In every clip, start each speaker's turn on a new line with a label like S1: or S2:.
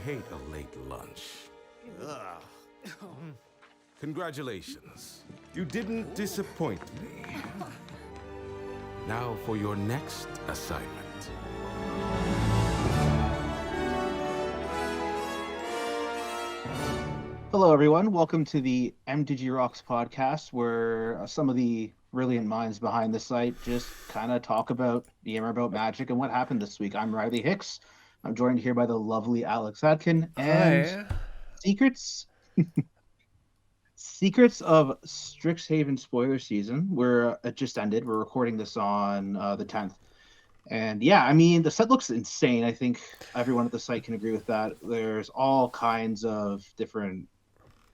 S1: hate a late lunch. Ugh. Congratulations. You didn't disappoint me. Now for your next assignment.
S2: Hello, everyone. Welcome to the MTG Rocks podcast, where some of the brilliant minds behind the site just kind of talk about, yammer about Magic and what happened this week. I'm Riley Hicks. I'm joined here by the lovely Alex Atkin and
S3: Hi.
S2: Secrets of Strixhaven spoiler season. It just ended. We're recording this on the 10th. And yeah, I mean, the set looks insane. I think everyone at the site can agree with that. There's all kinds of different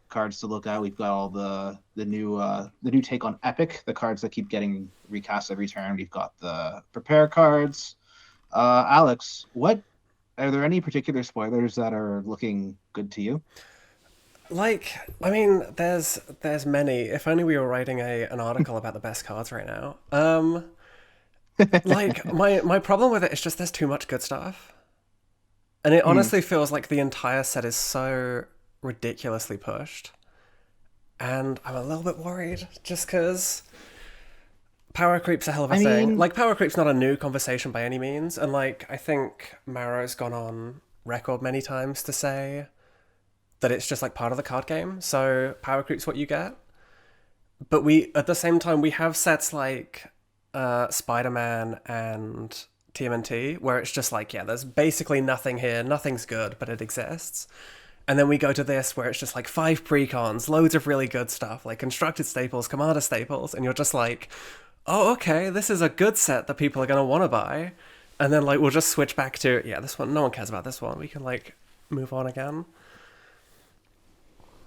S2: cards to look at. We've got all the new take on Epic, the cards that keep getting recast every turn. We've got the prepare cards. Alex, are there any particular spoilers that are looking good to you?
S3: There's many. If only we were writing an article about the best cards right now. My problem with it is just there's too much good stuff. And it honestly feels like the entire set is so ridiculously pushed. And I'm a little bit worried just because power creep's a hell of a thing. Power creep's not a new conversation by any means. And I think Maro's gone on record many times to say that it's just part of the card game. So power creep's what you get. But at the same time, we have sets like Spider-Man and TMNT, where it's just there's basically nothing here, nothing's good, but it exists. And then we go to this, where it's just 5 precons, loads of really good stuff, like constructed staples, commander staples, and you're just oh, okay, this is a good set that people are going to want to buy. And then we'll just switch back to, this one, no one cares about this one, we can move on again.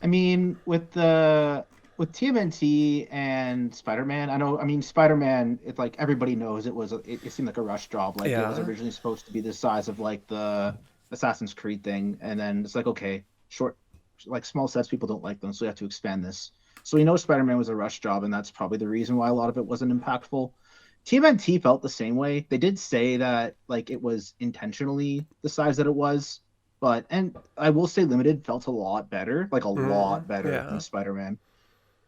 S2: I mean, with TMNT and Spider-Man, Spider-Man, it's everybody knows it seemed like a rush job. It was originally supposed to be the size of the Assassin's Creed thing, and then it's okay, short, small sets, people don't like them, so we have to expand this. So we know Spider-Man was a rush job, and that's probably the reason why a lot of it wasn't impactful. TMNT felt the same way. They did say that it was intentionally the size that it was, and I will say Limited felt a lot better, lot better than Spider-Man.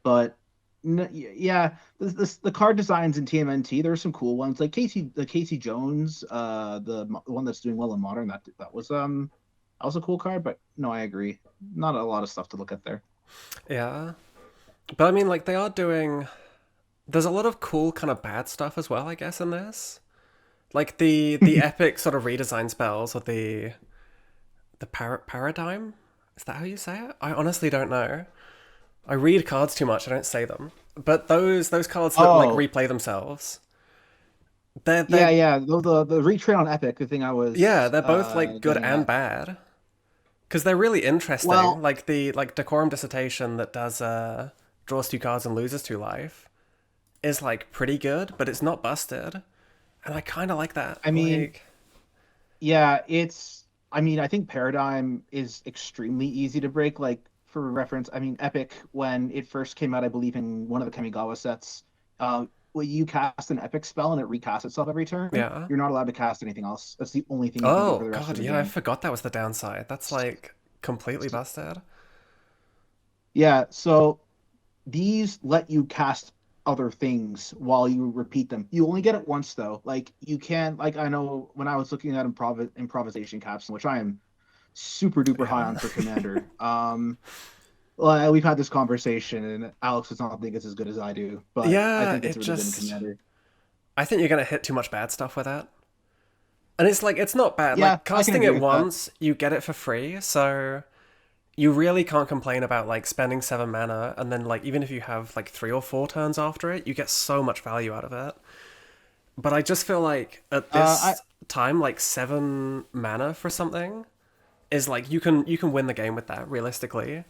S2: But the card designs in TMNT, there were some cool ones, like Casey Jones, the one that's doing well in Modern. That was a cool card. But no, I agree, not a lot of stuff to look at there.
S3: Yeah, but I mean, they are doing. There's a lot of cool kind of bad stuff as well, I guess, in this, the epic sort of redesign spells, or the paradigm. Is that how you say it? I honestly don't know. I read cards too much, I don't say them. But those cards that replay themselves. They're
S2: The retrade on Epic, the thing I was...
S3: Yeah, they're both good and bad. Because they're really interesting.
S2: Well,
S3: the Decorum Dissertation that does draws 2 cards and loses 2 life is pretty good, but it's not busted. And I kind of like that.
S2: I mean, I think Paradigm is extremely easy to break. For reference, Epic, when it first came out, I believe in one of the Kamigawa sets, you cast an Epic spell and it recasts itself every turn.
S3: Yeah.
S2: You're not allowed to cast anything else. That's the only thing you can do for the rest of the game.
S3: I forgot that was the downside. That's completely busted.
S2: Yeah, so these let you cast other things while you repeat them. You only get it once, though. You can, I know when I was looking at improvisation capsule, which I am super duper high on for Commander. We've had this conversation, and Alex does not think it's as good as I do, but I think it's really good in Commander.
S3: I think you're gonna hit too much bad stuff with that, and it's not bad.
S2: Yeah,
S3: casting it once, you get it for free, so you really can't complain about spending 7 mana, and then even if you have 3 or 4 turns after it, you get so much value out of it. But I just feel at this time, 7 mana for something is you can win the game with that realistically.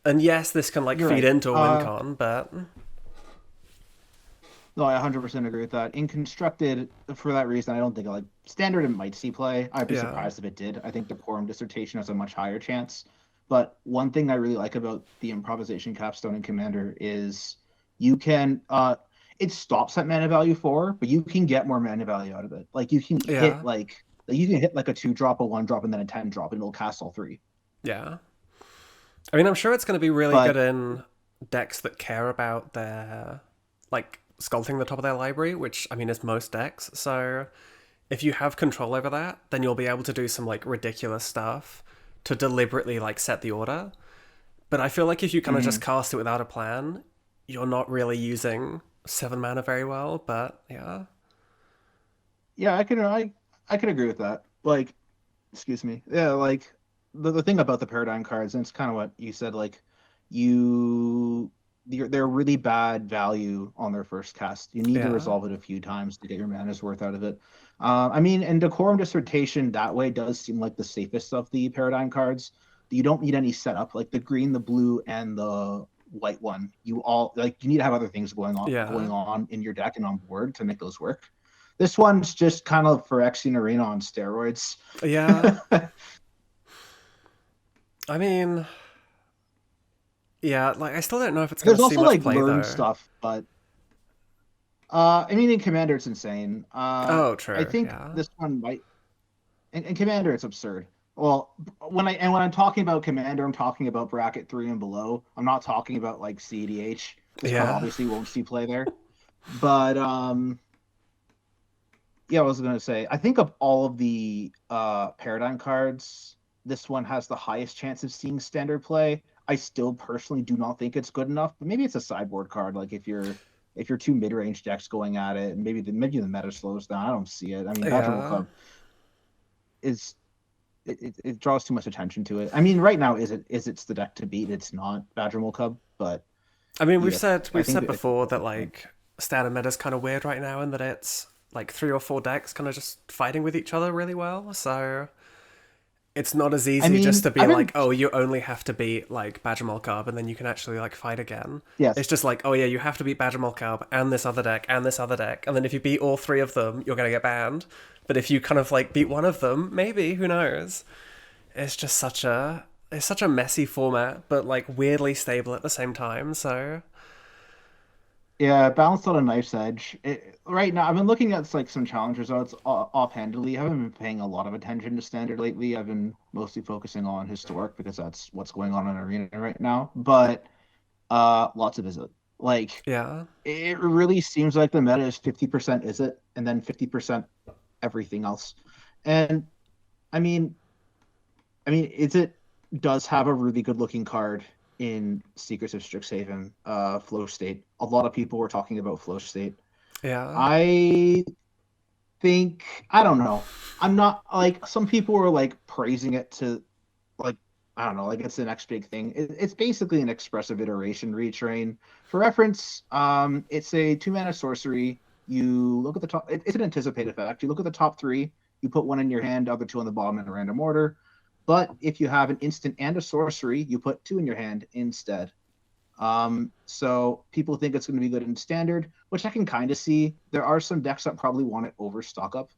S3: And yes, this can feed into a win con, but
S2: no, I 100% agree with that. In Constructed, for that reason, I don't think Standard it might see play. I'd be surprised if it did. I think Decorum Dissertation has a much higher chance. But one thing I really like about the improvisation capstone in Commander is you can it stops at mana value 4, but you can get more mana value out of it. You can hit Like, you can hit like a 2-drop, a 1-drop, and then a 10-drop, and it'll cast all three.
S3: Yeah. I mean, I'm sure it's going to be really
S2: But
S3: good in decks that care about their, like, sculpting the top of their library, which, I mean, is most decks. So if you have control over that, then you'll be able to do some, like, ridiculous stuff to deliberately, like, set the order. But I feel like if you kind of just cast it without a plan, you're not really using 7 mana very well, but yeah.
S2: yeah, I can agree with that. Like, excuse me. Yeah, like the thing about the paradigm cards, and it's kind of what you said, like they're really bad value on their first cast. You need to
S3: Yeah.
S2: resolve it a few times to get your mana's worth out of it. I mean, and Decorum Dissertation that way does seem like the safest of the paradigm cards. You don't need any setup. Like the green, the blue, and the white one, you need to have other things going
S3: Yeah.
S2: on in your deck and on board to make those work. This one's just kind of Phyrexian Arena on steroids.
S3: Yeah. I mean, yeah, like, I still don't know if it's going
S2: There's
S3: to see
S2: also
S3: much
S2: like
S3: play,
S2: learned
S3: though.
S2: stuff, but I mean in Commander it's insane.
S3: Oh,
S2: I
S3: true,
S2: think
S3: yeah.
S2: this one might in Commander it's absurd. Well, when I'm talking about Commander, I'm talking about bracket 3 and below. I'm not talking about like CDH. This card
S3: Yeah.
S2: obviously won't see play there. But yeah, I was gonna say, I think of all of the paradigm cards, this one has the highest chance of seeing standard play. I still personally do not think it's good enough, but maybe it's a sideboard card. Like if you're two mid range decks going at it, maybe the meta slows down. I don't see it. I mean, Badger
S3: Yeah.
S2: Club is it draws too much attention to it. I mean, right now it's the deck to beat? It's not Badger Cub, but
S3: I mean, we've
S2: yeah,
S3: said
S2: I
S3: we've
S2: think
S3: said
S2: that
S3: before that, like, standard meta's kind of weird right now, and that it's like 3 or 4 decks kind of just fighting with each other really well. So it's not as
S2: I
S3: easy just
S2: mean,
S3: to be
S2: I've
S3: like,
S2: been
S3: oh, you only have to beat like Badger Cub, and then you can actually like fight again. It's
S2: yes.
S3: just like, oh yeah, you have to beat Badger Cub and this other deck and this other deck, and then if you beat all 3 of them, you're gonna get banned. But if you kind of like beat one of them, maybe, who knows? It's just such a messy format, but like weirdly stable at the same time. So
S2: Yeah, balanced on a knife's edge. Right now, I've been looking at like some challenge results offhandedly. I haven't been paying a lot of attention to standard lately. I've been mostly focusing on historic because that's what's going on in arena right now. But lots of Izzet. Like
S3: yeah,
S2: it really seems like the meta is 50% Izzet and then 50% everything else. And I mean, Izzet does have a really good looking card in Secrets of Strixhaven, Flow State. A lot of people were talking about Flow State.
S3: yeah,
S2: I think I don't know. I'm not like some people were like praising it to like I don't know, like it's the next big thing. It's basically an expressive iteration retrain. For reference, it's a 2 mana sorcery. You look at the top. It's an anticipate effect. You look at the top 3. You put one in your hand, other 2 on the bottom in a random order. But if you have an instant and a sorcery, you put 2 in your hand instead. So people think it's going to be good in standard, which I can kind of see. There are some decks that probably want it over stock up.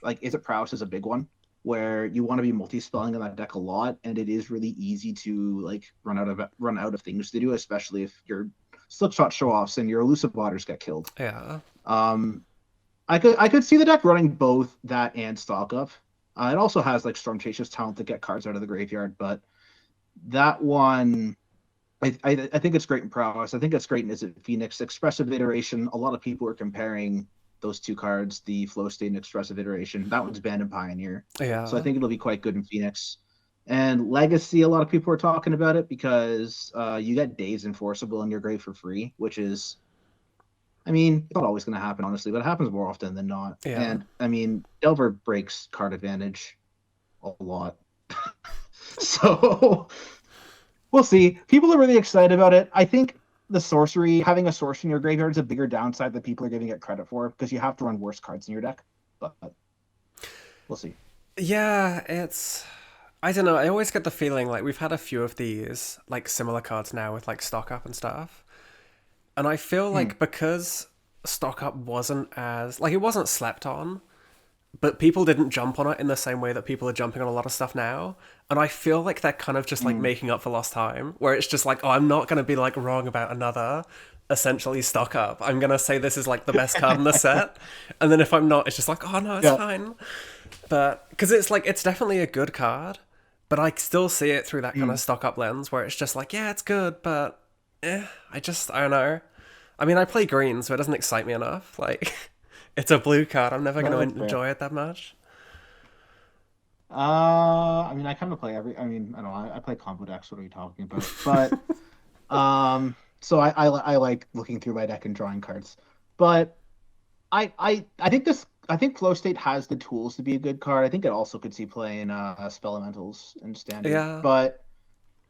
S2: Like Is It Prowess is a big one where you want to be multi-spelling in that deck a lot, and it is really easy to like run out of things to do, especially if your slipshot show-offs and your elusive waters get killed.
S3: yeah.
S2: I could see the deck running both that and stock up. It also has like Storm Chaser's talent to get cards out of the graveyard, but that one, I think it's great in Prowess. I think it's great in Is It Phoenix. Expressive Iteration, a lot of people are comparing those 2 cards, the Flow State and Expressive Iteration. That one's banned in Pioneer. So I
S3: Yeah.
S2: think it'll be quite good in Phoenix. And Legacy, a lot of people are talking about it because you get Days Enforceable in your grave for free, which is, I mean, it's not always going to happen, honestly, but it happens more often than not.
S3: Yeah.
S2: And I mean, Delver breaks card advantage a lot. So we'll see. People are really excited about it. I think having a sorcery in your graveyard is a bigger downside that people are giving it credit for because you have to run worse cards in your deck. But we'll see.
S3: Yeah, I don't know, I always get the feeling like we've had a few of these like similar cards now with like stock up and stuff. And I feel like because stock up wasn't as like it wasn't slept on, but people didn't jump on it in the same way that people are jumping on a lot of stuff now. And I feel like they're kind of just like making up for lost time, where it's just like, oh, I'm not going to be like wrong about another essentially stock up. I'm going to say this is like the best card in the set. And then if I'm not, it's just like, oh no, it's fine. But because it's like, it's definitely a good card, but I still see it through that kind of stock up lens where it's just like, yeah, it's good, but I don't know. I mean, I play green, so it doesn't excite me enough. Like, it's a blue card. I'm never going to enjoy it that much.
S2: I mean, I kind of play I mean, I don't know. I play combo decks. What are you talking about? But so I like looking through my deck and drawing cards. But I think I think Flow State has the tools to be a good card. I think it also could see play in Spell Elementals and Standard.
S3: Yeah.
S2: But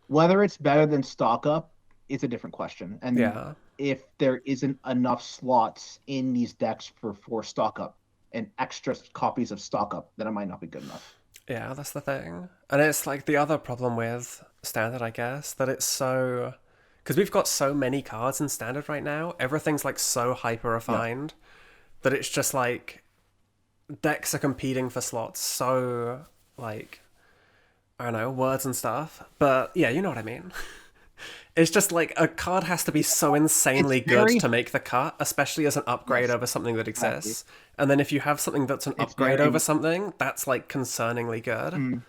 S2: whether it's better than Stock Up is a different question. And if there isn't enough slots in these decks for Stock Up and extra copies of Stock Up, then it might not be good enough.
S3: Yeah, that's the thing. And it's like the other problem with Standard, I guess, that it's so... Because we've got so many cards in Standard right now, everything's like so hyper-refined that it's just like... Decks are competing for slots so, like... I don't know, words and stuff. But yeah, you know what I mean. It's just like a card has to be so insanely good to make the cut, especially as an upgrade over something that exists. And then if you have something that's an upgrade over something, that's like concerningly good.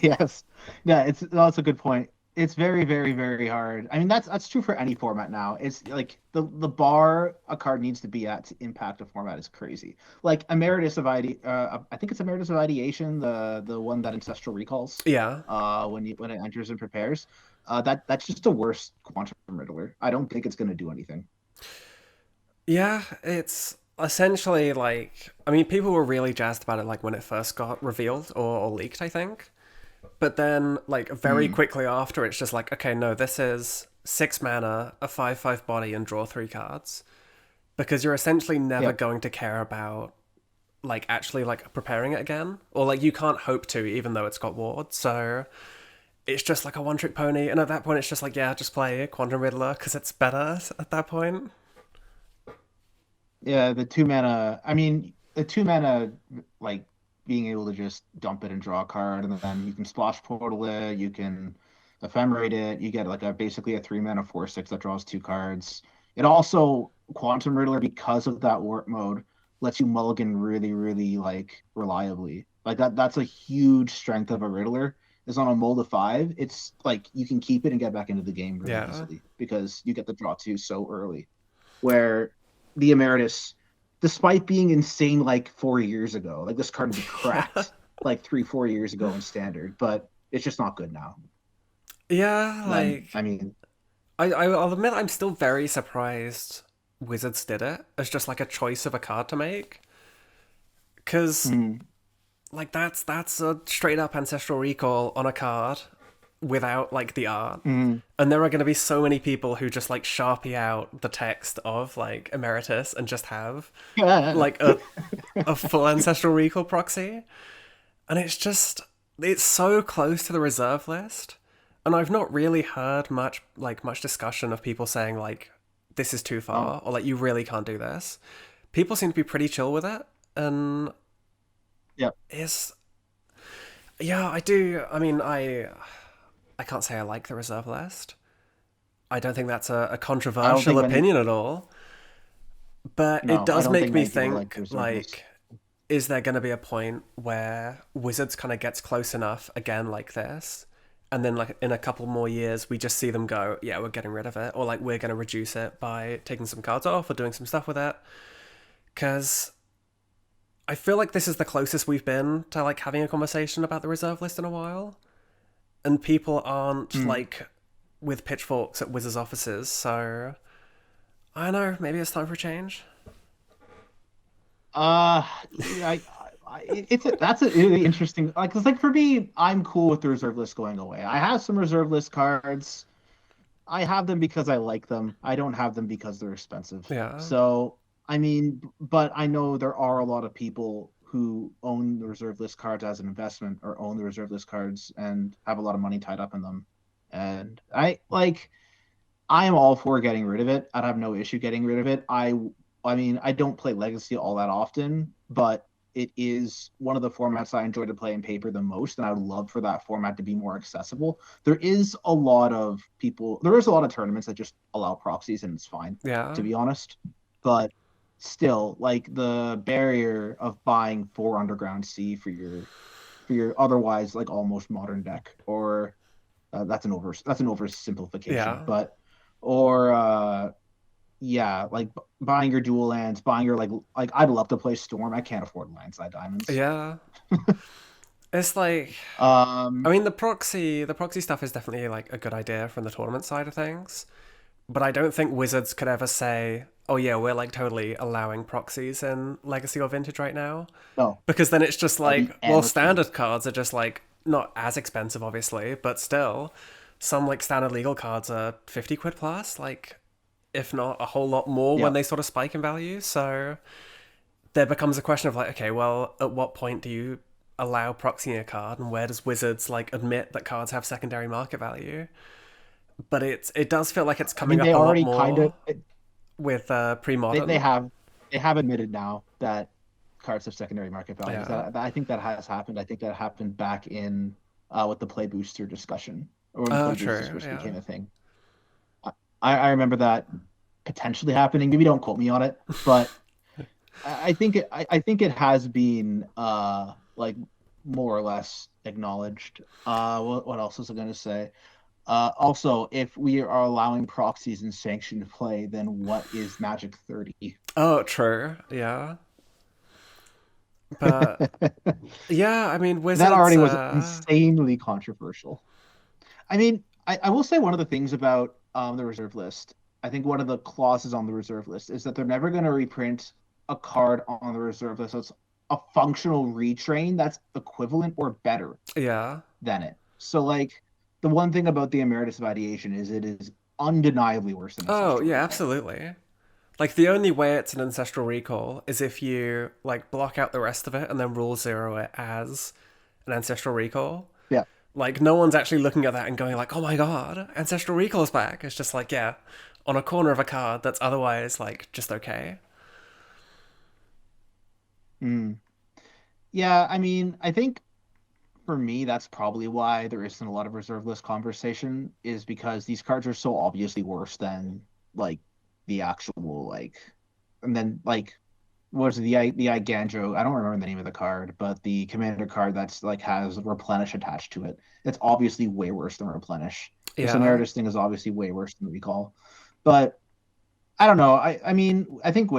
S2: Yes. Yeah, that's a good point. It's very, very, very hard. I mean, that's true for any format now. It's like the bar a card needs to be at to impact a format is crazy. Like Emeritus of I think it's Emeritus of Ideation, the one that Ancestral recalls.
S3: Yeah.
S2: When it enters and prepares. That's just a worse Quantum Riddler. I don't think it's going to do anything.
S3: Yeah, it's essentially like... I mean, people were really jazzed about it like when it first got revealed or leaked, I think. But then, like, very quickly after, it's just like, okay, no, this is 6 mana, a 5/5 body, and draw 3 cards. Because you're essentially never going to care about, like, actually, like, preparing it again. Or, like, you can't hope to, even though it's got ward. So... It's just like a one-trick pony, and at that point it's just like, yeah, just play Quantum Riddler, because it's better at that point.
S2: Yeah, the 2 mana... I mean, the 2 mana, like, being able to just dump it and draw a card, and then you can Splash Portal it, you can Ephemerate it, you get, like, basically a 3 mana 4/6 that draws 2 cards. It also, Quantum Riddler, because of that warp mode, lets you mulligan really, really, like, reliably. Like, that's a huge strength of a Riddler. Is on a mold of 5, it's like you can keep it and get back into the game really easily because you get the draw 2 so early. Where the Emeritus, despite being insane like 4 years ago, like this card would be cracked like 3-4 years ago in Standard, but it's just not good now.
S3: Yeah, like...
S2: I mean...
S3: I'll admit I'm still very surprised Wizards did it as just like a choice of a card to make. Because... Like, that's a straight-up Ancestral Recall on a card without, like, the art. And there are going to be so many people who just, like, Sharpie out the text of, like, Emeritus and just have, like, a full Ancestral Recall proxy. And it's just... It's so close to the reserve list. And I've not really heard much discussion of people saying, like, this is too far, or, like, you really can't do this. People seem to be pretty chill with it, and... Yeah, I do. I mean, I can't say I like the reserve list. I don't think that's a controversial opinion at all. But it does make me think, like, is there going to be a point where Wizards kind of gets close enough again like this, and then, like, in a couple more years, we just see them go, yeah, we're getting rid of it, or, like, we're going to reduce it by taking some cards off or doing some stuff with it. Because... I feel like this is the closest we've been to, like, having a conversation about the reserve list in a while. And people aren't, like, with pitchforks at Wizards offices, so... I don't know, maybe it's time for a change.
S2: That's a really interesting... Like, cause, like, for me, I'm cool with the reserve list going away. I have some reserve list cards. I have them because I like them. I don't have them because they're expensive.
S3: Yeah.
S2: So... I mean, but I know there are a lot of people who own the reserve list cards as an investment or own the reserve list cards and have a lot of money tied up in them. And I am all for getting rid of it. I'd have no issue getting rid of it. I I mean, I don't play Legacy all that often, but it is one of the formats I enjoy to play in paper the most, and I would love for that format to be more accessible. There is a lot of tournaments that just allow proxies, and it's fine,
S3: Yeah.
S2: to be honest. But still, like the barrier of buying 4 Underground Sea for your otherwise like almost modern deck, or that's an oversimplification,
S3: Yeah.
S2: but or yeah, like buying your dual lands, buying your like I'd love to play Storm. I can't afford Landside Diamonds.
S3: Yeah. It's like, I
S2: Um,
S3: mean, the proxy stuff is definitely like a good idea from the tournament side of things, but I don't think Wizards could ever say, "Oh yeah, we're like totally allowing proxies in Legacy or Vintage right now,"
S2: no,
S3: because then it's just
S2: that'd be
S3: like, well,
S2: anarchy.
S3: standard cards are just like not as expensive, obviously, but still, some like standard legal cards are 50 quid plus, like if not a whole lot more when
S2: Yeah,
S3: they sort of spike in value. So there becomes a question of like, okay, well, at what point do you allow proxying a card, and where does Wizards like admit that cards have secondary market value? But it does feel like it's
S2: I
S3: coming
S2: mean
S3: up
S2: they
S3: a lot
S2: already kind of
S3: more with
S2: they
S3: pre-modern.
S2: have admitted now that cards have secondary market values.
S3: Yeah.
S2: I think that has happened. I think that happened back in with the play booster discussion, or when
S3: Oh,
S2: play boosters
S3: true.
S2: first
S3: Yeah.
S2: became a thing. I remember that potentially happening. Maybe don't quote me on it, but I think it has been like more or less acknowledged. What else was I going to say? Also, if we are allowing proxies in sanctioned play, then what is Magic 30?
S3: Oh, true. Yeah. But
S2: That
S3: yeah, I mean, Wizards.
S2: already was insanely controversial. I mean, I will say one of the things about the reserve list, I think one of the clauses on the reserve list is that they're never going to reprint a card on the reserve list that's a functional retrain that's equivalent or better
S3: Yeah.
S2: than it. So, like, the one thing about the Emeritus of Ideation is it is undeniably worse than
S3: Oh,
S2: Ancestral
S3: yeah,
S2: Recall.
S3: absolutely. Like the only way it's an ancestral recall is if you like block out the rest of it and then rule zero it as an ancestral recall.
S2: Yeah.
S3: Like no one's actually looking at that and going like, "Oh my god, ancestral recall's back." It's just like, yeah, on a corner of a card that's otherwise like just okay.
S2: Mm. Yeah, I mean, I think for me, that's probably why there isn't a lot of reserve list conversation, is because these cards are so obviously worse than like the actual like, and then like what was it, the Igandro? I don't remember the name of the card, but the commander card that's like has replenish attached to it. It's obviously way worse than replenish. This
S3: Yeah.
S2: emeritus thing is obviously way worse than recall. But I don't know. I mean I think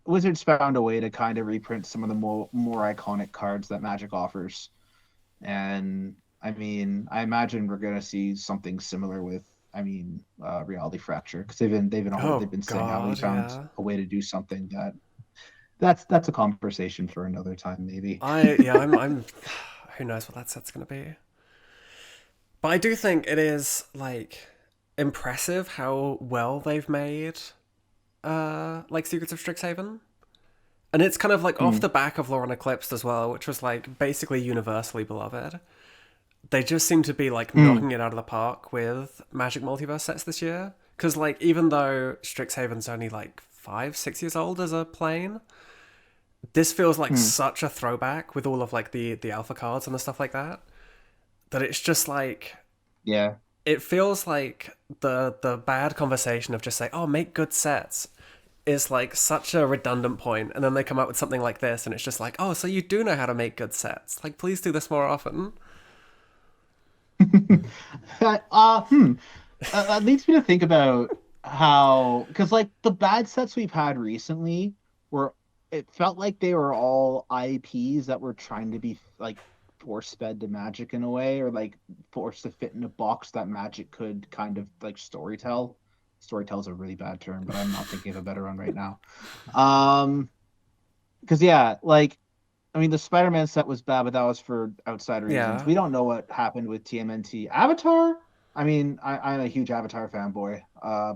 S2: Wizards found a way to kind of reprint some of the more iconic cards that Magic offers. And I mean, I imagine we're gonna see something similar with, I mean, Reality Fracture, because they've
S3: Oh
S2: been saying how they
S3: god,
S2: found
S3: yeah.
S2: a way to do something that's a conversation for another time, maybe.
S3: I'm who knows what that set's going to be. But I do think it is like impressive how well they've made like Secrets of Strixhaven. And it's kind of like off
S2: Hmm.
S3: the back of Lore Eclipsed as well, which was like basically universally beloved. They just seem to be like
S2: Hmm.
S3: knocking it out of the park with Magic Multiverse sets this year. Because like even though Strixhaven's only like 5, 6 years old as a plane, this feels like
S2: Hmm.
S3: such a throwback with all of like the alpha cards and the stuff like that. That it's just like
S2: Yeah.
S3: it feels like the bad conversation of just saying, oh, make good sets is like such a redundant point, and then they come up with something like this, and it's just like, oh, so you do know how to make good sets. Like, please do this more often.
S2: Hmm. That leads me to think about how, because like the bad sets we've had recently were, it felt like they were all IPs that were trying to be like force fed to Magic in a way, or like forced to fit in a box that Magic could kind of like storytell. Storytell is a really bad term, but I'm not thinking of a better one right now. Um, because yeah, like I mean, the Spider-Man set was bad, but that was for outside reasons.
S3: Yeah.
S2: We don't know what happened with TMNT. Avatar. I mean, I'm a huge Avatar fanboy,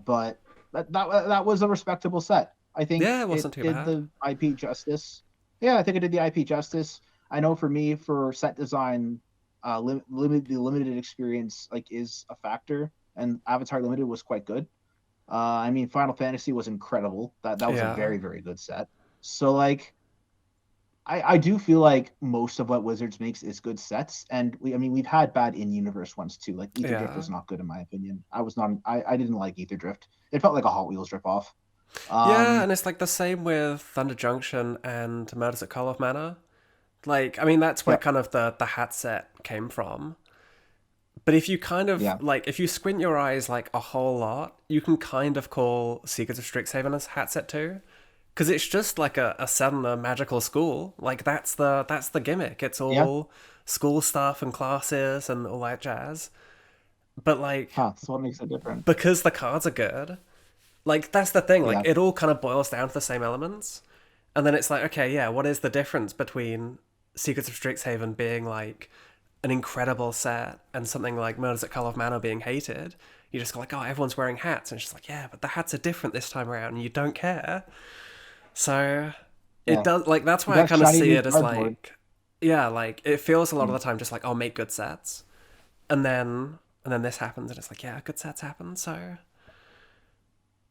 S2: but that was a respectable set. I think
S3: Yeah, it
S2: it
S3: wasn't too
S2: did
S3: bad.
S2: the IP justice. Yeah, I think it did the IP justice. I know for me, for set design, the limited experience like is a factor, and Avatar Limited was quite good. I mean, Final Fantasy was incredible. That was a
S3: Yeah.
S2: very, very good set. So like, I do feel like most of what Wizards makes is good sets, and I mean we've had bad in-universe ones too. Like Ether Drift
S3: Yeah.
S2: was not good in my opinion. I didn't like Ether Drift. It felt like a Hot Wheels ripoff.
S3: Yeah, and
S2: Um,
S3: it's like the same with Thunder Junction and Murders at Call of Manor. Like, I mean, that's where
S2: yeah,
S3: kind of the hat set came from. But if you kind of
S2: yeah,
S3: like, if you squint your eyes like a whole lot, you can kind of call Secrets of Strixhaven as hat set too, because it's just like a set in a magical school. Like that's the gimmick. It's
S2: yeah.
S3: all school stuff and classes and all that jazz. But like,
S2: Huh. That's what makes it different.
S3: because the cards are good, like that's the thing. Like
S2: Yeah,
S3: it all kind of boils down to the same elements, and then it's like, okay, yeah, what is the difference between Secrets of Strixhaven being like an incredible set and something like Murders at Call of Manor being hated? You just go like, oh, everyone's wearing hats, and it's just like, yeah, but the hats are different this time around, and you don't care. So it
S2: yeah.
S3: does like that's
S2: You
S3: why I
S2: got
S3: kind of
S2: shiny
S3: see
S2: new
S3: it as
S2: cardboard.
S3: like, yeah, like it feels a lot of
S2: Mm.
S3: the time just like, oh, make good sets, and then this happens, and it's like, yeah, good sets happen. So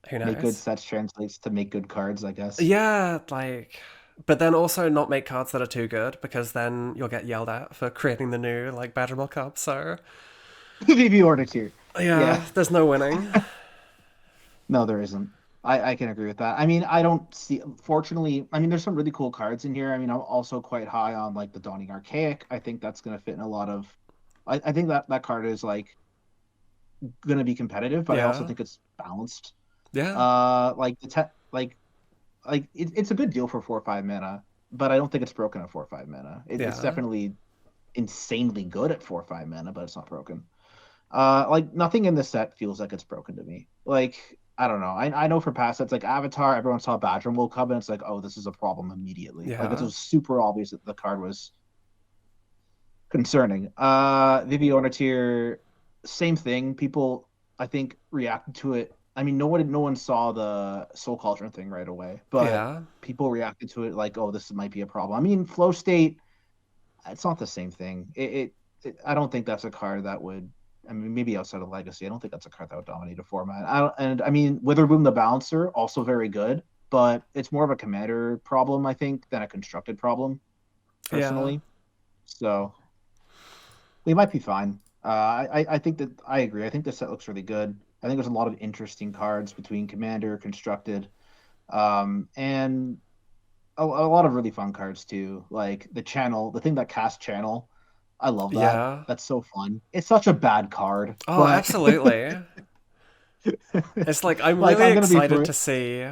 S3: who
S2: Make good
S3: knows?
S2: sets translates to make good cards, I guess.
S3: Yeah, like, but then also not make cards that are too good because then you'll get yelled at for creating the new like Badgermore Cup. So
S2: VV order tier.
S3: yeah,
S2: Yeah.
S3: there's no winning.
S2: No, there isn't. I can agree with that. I mean, I don't see. Fortunately, I mean, there's some really cool cards in here. I mean, I'm also quite high on like the Dawning Archaic. I think that's going to fit in a lot of. I think that card is like going to be competitive, but I also
S3: Yeah,
S2: think it's balanced.
S3: yeah,
S2: Like it's a good deal for 4 or 5 mana, but I don't think it's broken at 4 or 5 mana. It's
S3: yeah,
S2: definitely insanely good at 4 or 5 mana, but it's not broken. Like nothing in this set feels like it's broken to me. Like I don't know. I know for past sets like Avatar, everyone saw Badger will come and it's like, oh, this is a problem immediately. Like it
S3: yeah,
S2: was super obvious that the card was concerning. Viviana tier, same thing. People I think reacted to it. I mean, no one saw the Soul Cauldron thing right away, but
S3: yeah,
S2: people reacted to it like, oh, this might be a problem. I mean, Flow State, it's not the same thing. I don't think that's a card that would. I mean, maybe outside of Legacy, I don't think that's a card that would dominate a format. And I mean, Witherboom the Balancer also very good, but it's more of a commander problem, I think, than a constructed problem,
S3: yeah,
S2: personally. So they might be fine. I think that I agree. I think the set looks really good. I think there's a lot of interesting cards between commander, constructed, and a lot of really fun cards too. Like the channel, the thing that casts channel. I love that.
S3: yeah.
S2: That's so fun. It's such a bad card,
S3: Oh,
S2: but
S3: absolutely. It's like I'm
S2: like
S3: really
S2: I'm gonna be
S3: excited
S2: for
S3: to see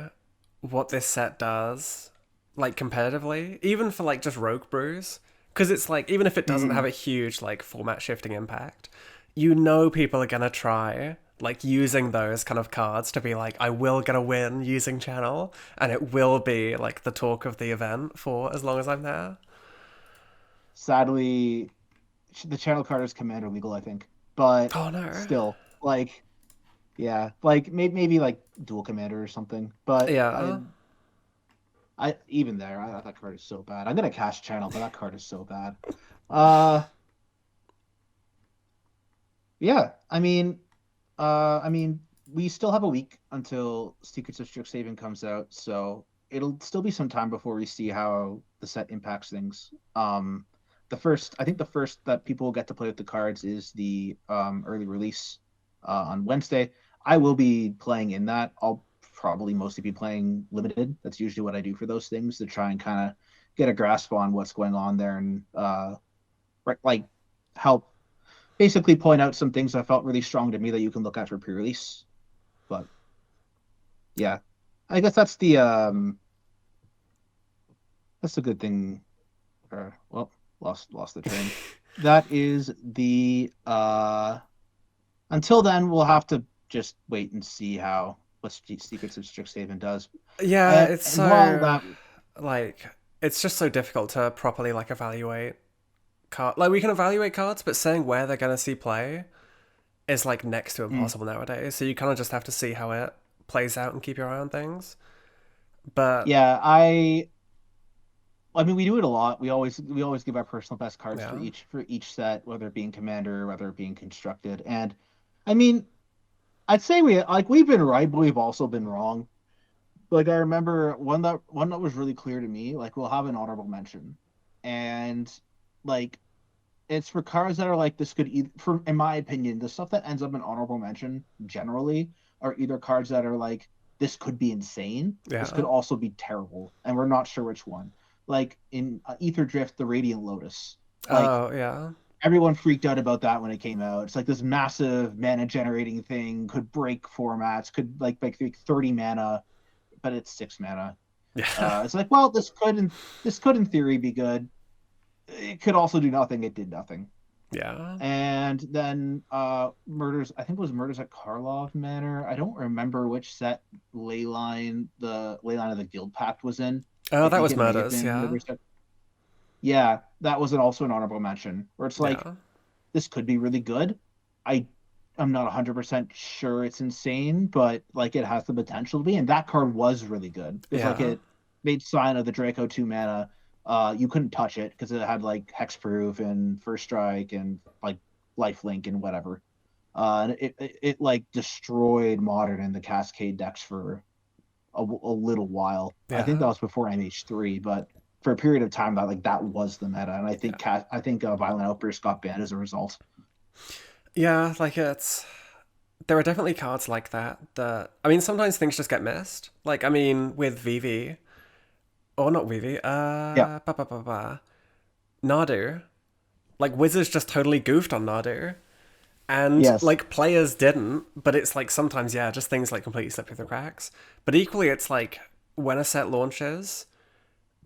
S3: what this set does, like competitively, even for like just Rogue Brews, because it's like even if it doesn't have
S2: mm,
S3: a huge like format shifting impact, you know people are gonna try like using those kind of cards to be like, I will get a win using channel, and it will be like the talk of the event for as long as I'm there.
S2: sadly the channel card is commander legal, I think. But
S3: Oh no.
S2: still, like yeah, like maybe like dual commander or something. But
S3: Yeah.
S2: I even there, that card is so bad. I'm gonna cast channel, but that card is so bad. Uh yeah, I mean, we still have a week until Secrets of Strixhaven comes out, so it'll still be some time before we see how the set impacts things. I think the first that people will get to play with the cards is the early release on Wednesday. I will be playing in that. I'll probably mostly be playing limited. That's usually what I do for those things to try and kind of get a grasp on what's going on there and like help basically point out some things that felt really strong to me that you can look at for pre-release. But yeah, I guess that's a good thing. Well, lost the train. That is the until then we'll have to just wait and see how what Secrets of Strixhaven does.
S3: Yeah,
S2: And,
S3: it's
S2: and while
S3: so
S2: that
S3: like it's just so difficult to properly like evaluate card. Like we can evaluate cards, but saying where they're gonna see play is like next to
S2: mm,
S3: impossible nowadays. So you kind of just have to see how it plays out and keep your eye on things. But
S2: yeah, I mean, we do it a lot. We always give our personal best cards for
S3: yeah,
S2: each set, whether it being commander, whether it being constructed. And I mean, I'd say we've been right, but we've also been wrong. Like I remember one that was really clear to me. Like we'll have an honorable mention, and like it's for cards that are like this could either, for in my opinion, the stuff that ends up in honorable mention generally are either cards that are like this could be insane, this could
S3: Yeah.
S2: also be terrible, and we're not sure which one. Like in Ether Drift, the Radiant Lotus, like
S3: Oh, yeah.
S2: everyone freaked out about that when it came out. It's like this massive mana generating thing, could break formats, could like 30 mana, but it's 6 mana.
S3: Yeah.
S2: It's like, well, this could in theory be good. It could also do nothing. It did nothing.
S3: Yeah.
S2: And then murders. I think it was Murders at Karlov Manor. I don't remember which set the Leyline of the Guild Pact was in.
S3: Oh,
S2: I
S3: that
S2: think
S3: was
S2: it may have
S3: Murders,
S2: been
S3: yeah.
S2: Murders at. Yeah, that was also an honorable mention. Where it's like
S3: Yeah.
S2: this could be really good. I I'm not 100% sure it's insane, but like it has the potential to be. And that card was really good because like
S3: Yeah.
S2: it made Sign of the Draco 2 mana. You couldn't touch it because it had like hexproof and first strike and like lifelink and whatever. And it like destroyed modern and the Cascade decks for a little while. I think
S3: Yeah.
S2: that was before MH3, but for a period of time that was the meta, and I think Violent Outburst got banned as a result.
S3: Yeah, like it's there are definitely cards like that I mean sometimes things just get missed. Like I mean with Vivi or not Vivi,
S2: Yeah.
S3: Nadu. Like Wizards just totally goofed on Nadu. And
S2: Yes.
S3: like players didn't, but it's like sometimes yeah, just things like completely slip through the cracks. But equally it's like when a set launches,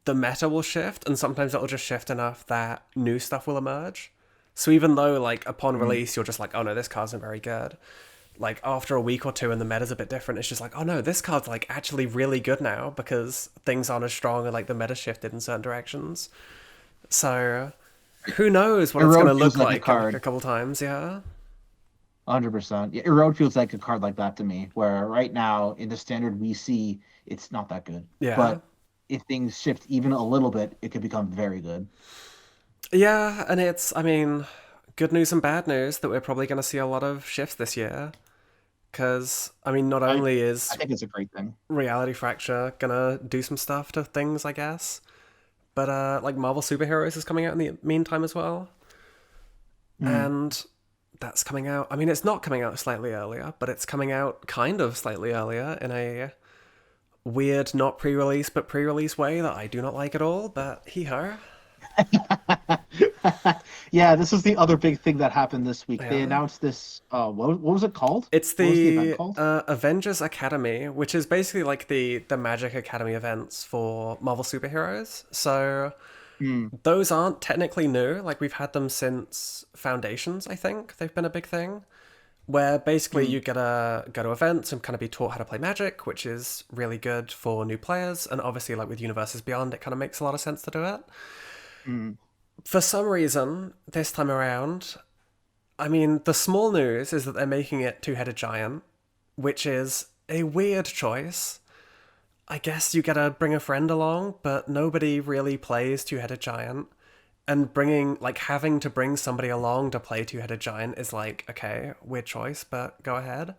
S3: the meta will shift and sometimes it'll just shift enough that new stuff will emerge. So even though like upon
S2: Mm.
S3: release you're just like, oh no, this card's not very good. Like after a week or two and the meta's a bit different, it's just like, oh no, this card's like actually really good now because things aren't as strong and like the meta shifted in certain directions. So who knows what it's gonna
S2: Erode feels
S3: look
S2: like a
S3: like in like a
S2: card.
S3: couple times, yeah.
S2: 100%. Yeah, Erode feels like a card like that to me, where right now in the standard we see it's not that good.
S3: Yeah.
S2: But if things shift even a little bit, it could become very good.
S3: Yeah, and it's I mean, good news and bad news that we're probably gonna see a lot of shifts this year. Because, I mean, not
S2: I
S3: only
S2: I
S3: is
S2: think it's a great thing.
S3: Reality Fracture gonna do some stuff to things, I guess, but like Marvel Superheroes is coming out in the meantime as well,
S2: Mm.
S3: and that's coming out. I mean, it's not coming out slightly earlier, but it's coming out kind of slightly earlier in a weird, not pre-release but pre-release way that I do not like at all. But hee ho,
S2: Yeah, this is the other big thing that happened this week. They
S3: yeah.
S2: announced this. What was it called?
S3: It's
S2: What was the event
S3: the
S2: called?
S3: Avengers Academy, which is basically like the Magic Academy events for Marvel superheroes. So
S2: Mm.
S3: those aren't technically new. Like we've had them since Foundations, I think. They've been a big thing. Where basically
S2: Mm.
S3: you gotta go to events and kind of be taught how to play Magic, which is really good for new players. And obviously, like with Universes Beyond, it kind of makes a lot of sense to do it.
S2: Mm.
S3: For some reason, this time around, I mean, the small news is that they're making it Two-Headed Giant, which is a weird choice. I guess you gotta bring a friend along, but nobody really plays Two-Headed Giant. And having to bring somebody along to play Two-Headed Giant is like, okay, weird choice, but go ahead.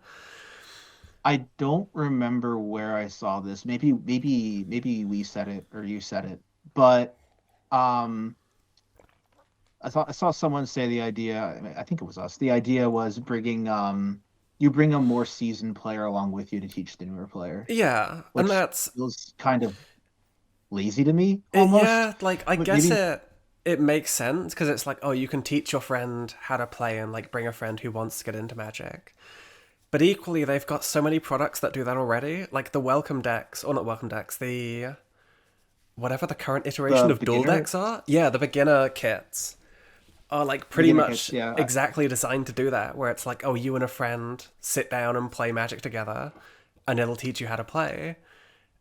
S2: I don't remember where I saw this. Maybe we said it or you said it, but um, I saw someone say the idea. I think it was us. The idea was bringing you bring a more seasoned player along with you to teach the newer player,
S3: Yeah, and
S2: which
S3: that's
S2: feels kind of lazy to me almost.
S3: yeah, like I
S2: But
S3: guess
S2: maybe
S3: it makes sense because it's like, oh, you can teach your friend how to play and like bring a friend who wants to get into Magic. But equally, they've got so many products that do that already, like the welcome decks, or not welcome decks, the whatever the current iteration
S2: the
S3: of dual
S2: beginner
S3: decks are. Yeah, the beginner kits are like pretty
S2: beginner kits,
S3: much
S2: yeah.
S3: exactly designed to do that, where it's like, oh, you and a friend sit down and play Magic together, and it'll teach you how to play.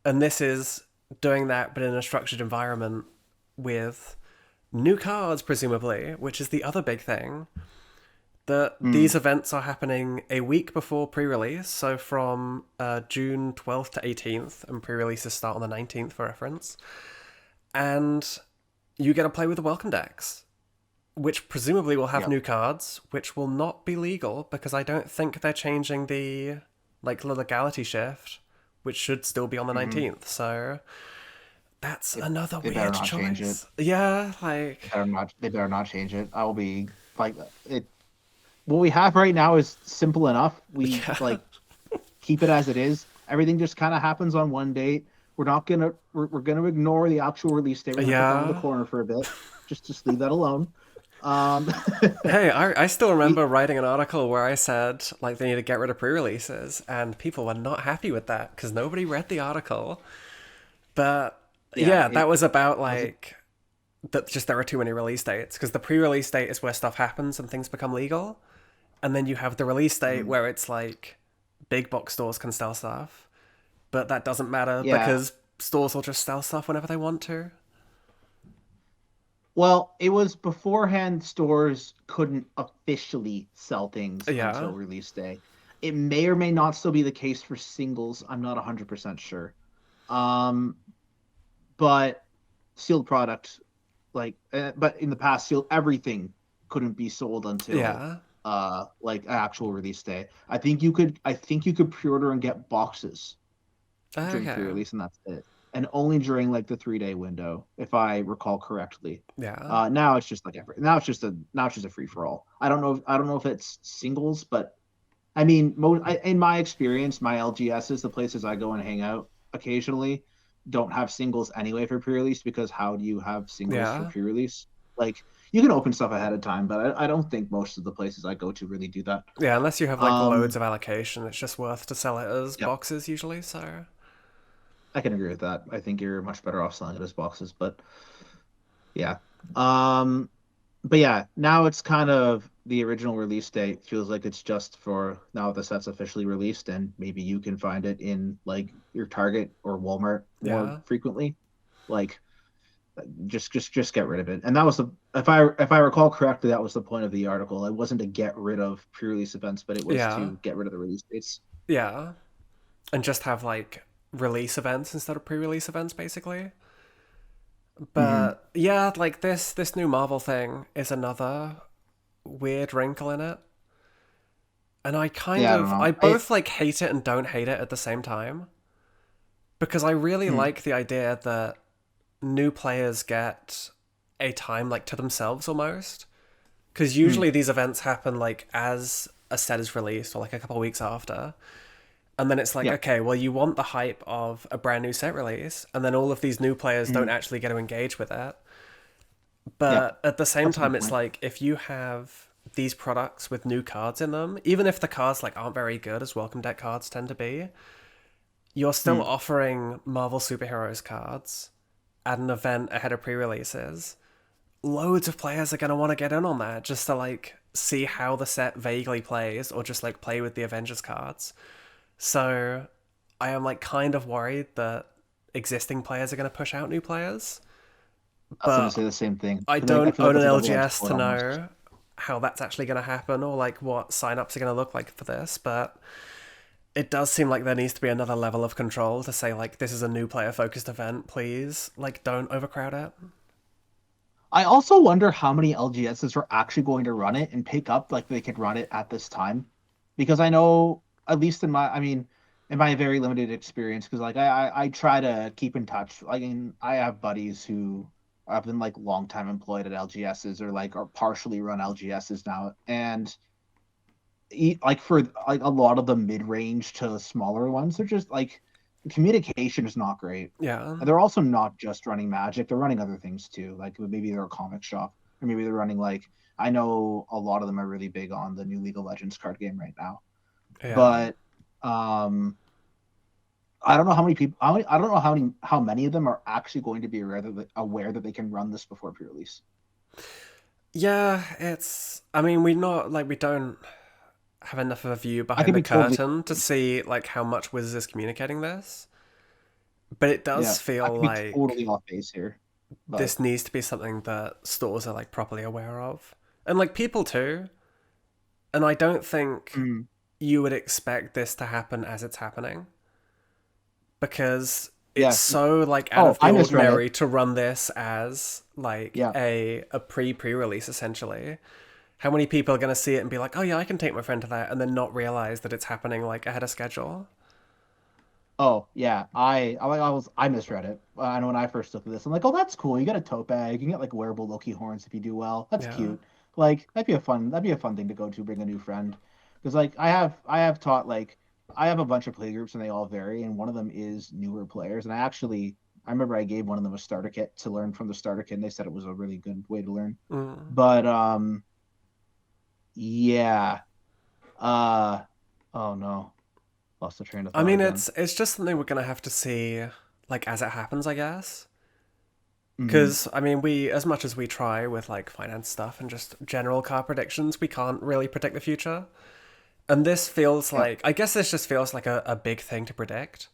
S3: And this is doing that, but in a structured environment with new cards, presumably, which is the other big thing. That
S2: Mm.
S3: these events are happening a week before pre-release, so from June 12th to 18th, and pre-releases start on the 19th for reference. And you get to play with the welcome decks, which presumably will have
S2: Yep.
S3: new cards, which will not be legal because I don't think they're changing the legality shift, which should still be on the 19th. So that's another
S2: They better
S3: weird
S2: not change it.
S3: choice. Yeah, like
S2: They better not change it. I will be like it. What we have right now is simple enough. We
S3: Yeah.
S2: like keep it as it is. Everything just kind of happens on one date. We're not gonna we're gonna ignore the actual release date. We're gonna put that in the
S3: Yeah.
S2: corner for a bit. Just leave that alone. Um,
S3: Hey, I still remember writing an article where I said like they need to get rid of pre-releases, and people were not happy with that because nobody read the article. But yeah, that was about like that. Just there are too many release dates because the pre-release date is where stuff happens and things become legal, and then you have the release date where it's like big box stores can sell stuff, but that doesn't matter
S2: yeah.
S3: because stores will just sell stuff whenever they want to.
S2: Well, it was beforehand. Stores couldn't officially sell things
S3: Yeah.
S2: until release day. It may or may not still be the case for singles. I'm not 100% sure. But sealed product, but in the past, sealed everything couldn't be sold until like actual release day. I think you could pre-order and get boxes during
S3: Okay.
S2: pre-release, and that's it. And only during like the 3-day window, if I recall correctly.
S3: Yeah.
S2: Now it's just like now it's just a free for all. I don't know if it's singles, but I mean, in my experience, my LGSs, the places I go and hang out occasionally, don't have singles anyway for pre-release because how do you have singles for pre-release? Like you can open stuff ahead of time, but I don't think most of the places I go to really do that.
S3: Yeah, unless you have like loads of allocation, it's just worth to sell it as boxes usually. So
S2: I can agree with that. I think you're much better off selling it as boxes, but yeah. But yeah, now it's kind of the original release date feels like it's just for now the set's officially released, and maybe you can find it in like your Target or Walmart more frequently. Like, just get rid of it. And that was if I recall correctly, that was the point of the article. It wasn't to get rid of pre-release events, but it was to get rid of the release dates.
S3: Yeah, and just have like release events instead of pre-release events, basically. But yeah, like this new Marvel thing is another weird wrinkle in it. And I I both like hate it and don't hate it at the same time. Because I really like the idea that new players get a time like to themselves almost. Because usually these events happen like as a set is released or like a couple of weeks after. And then it's like, okay, well, you want the hype of a brand new set release, and then all of these new players don't actually get to engage with it. But at the same time, it's like, if you have these products with new cards in them, even if the cards like aren't very good, as welcome deck cards tend to be, you're still offering Marvel Superheroes cards at an event ahead of pre-releases. Loads of players are going to want to get in on that just to like see how the set vaguely plays, or just like play with the Avengers cards. So I am like kind of worried that existing players are going to push out new players.
S2: I was going to say the same thing.
S3: I don't own an LGS to know how that's actually going to happen or like what signups are going to look like for this, but it does seem like there needs to be another level of control to say like, this is a new player focused event, please like don't overcrowd it.
S2: I also wonder how many LGSs are actually going to run it and pick up like they could run it at this time, because I know, at least in my very limited experience, because like I try to keep in touch. Like I have buddies who have been like long time employed at LGSs or like are partially run LGSs now, and like for like a lot of the mid range to smaller ones, they're just like the communication is not great.
S3: Yeah,
S2: and they're also not just running Magic; they're running other things too. Like maybe they're a comic shop, or maybe they're running like I know a lot of them are really big on the new League of Legends card game right now.
S3: yeah.
S2: But I don't know how many people. I don't know how many of them are actually going to be aware that they can run this before pre-release.
S3: Yeah, it's. I mean, we don't have enough of a view behind the curtain to see like how much Wizards is communicating this, but it does feel like
S2: totally off base here.
S3: This needs to be something that stores are like properly aware of, and like people too. And I don't think you would expect this to happen as it's happening, because it's
S2: Yeah.
S3: so like out
S2: Oh,
S3: of the
S2: I misread it.
S3: ordinary to run this as like
S2: Yeah.
S3: a pre-release essentially. How many people are going to see it and be like, oh yeah, I can take my friend to that, and then not realize that it's happening like ahead of schedule?
S2: Oh yeah, I misread it. I know when I first looked at this, I'm like, oh, that's cool. You get a tote bag. You can get like wearable Loki horns if you do well. That's
S3: Yeah.
S2: cute. Like that'd be a fun thing to go to, bring a new friend. Because like I have taught like I have a bunch of play groups and they all vary, and one of them is newer players. And I remember I gave one of them a starter kit to learn from the starter kit, and they said it was a really good way to learn.
S3: Mm.
S2: But yeah. Uh oh no, lost the train of
S3: I
S2: thought
S3: mean,
S2: again.
S3: it's just something we're going to have to see like as it happens, I guess.
S2: Hmm.
S3: Because, I mean, we, as much as we try with like finance stuff and just general car predictions, we can't really predict the future. And this feels
S2: Yeah.
S3: like, I guess this just feels like a big thing to predict.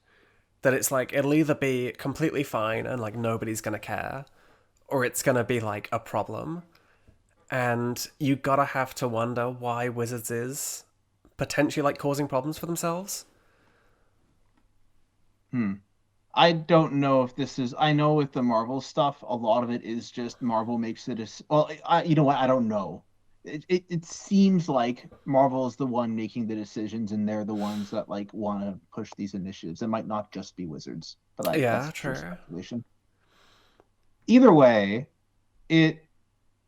S3: That it's like, it'll either be completely fine and like nobody's gonna care, or it's gonna be like a problem. And you gotta have to wonder why Wizards is potentially like causing problems for themselves.
S2: Hmm. I don't know if this is. I know with the Marvel stuff, a lot of it is just Marvel makes it. Well, you know what? I don't know. It seems like Marvel is the one making the decisions, and they're the ones that like want to push these initiatives. It might not just be Wizards, but
S3: Yeah,
S2: that's pure
S3: true.
S2: speculation. Either way, it.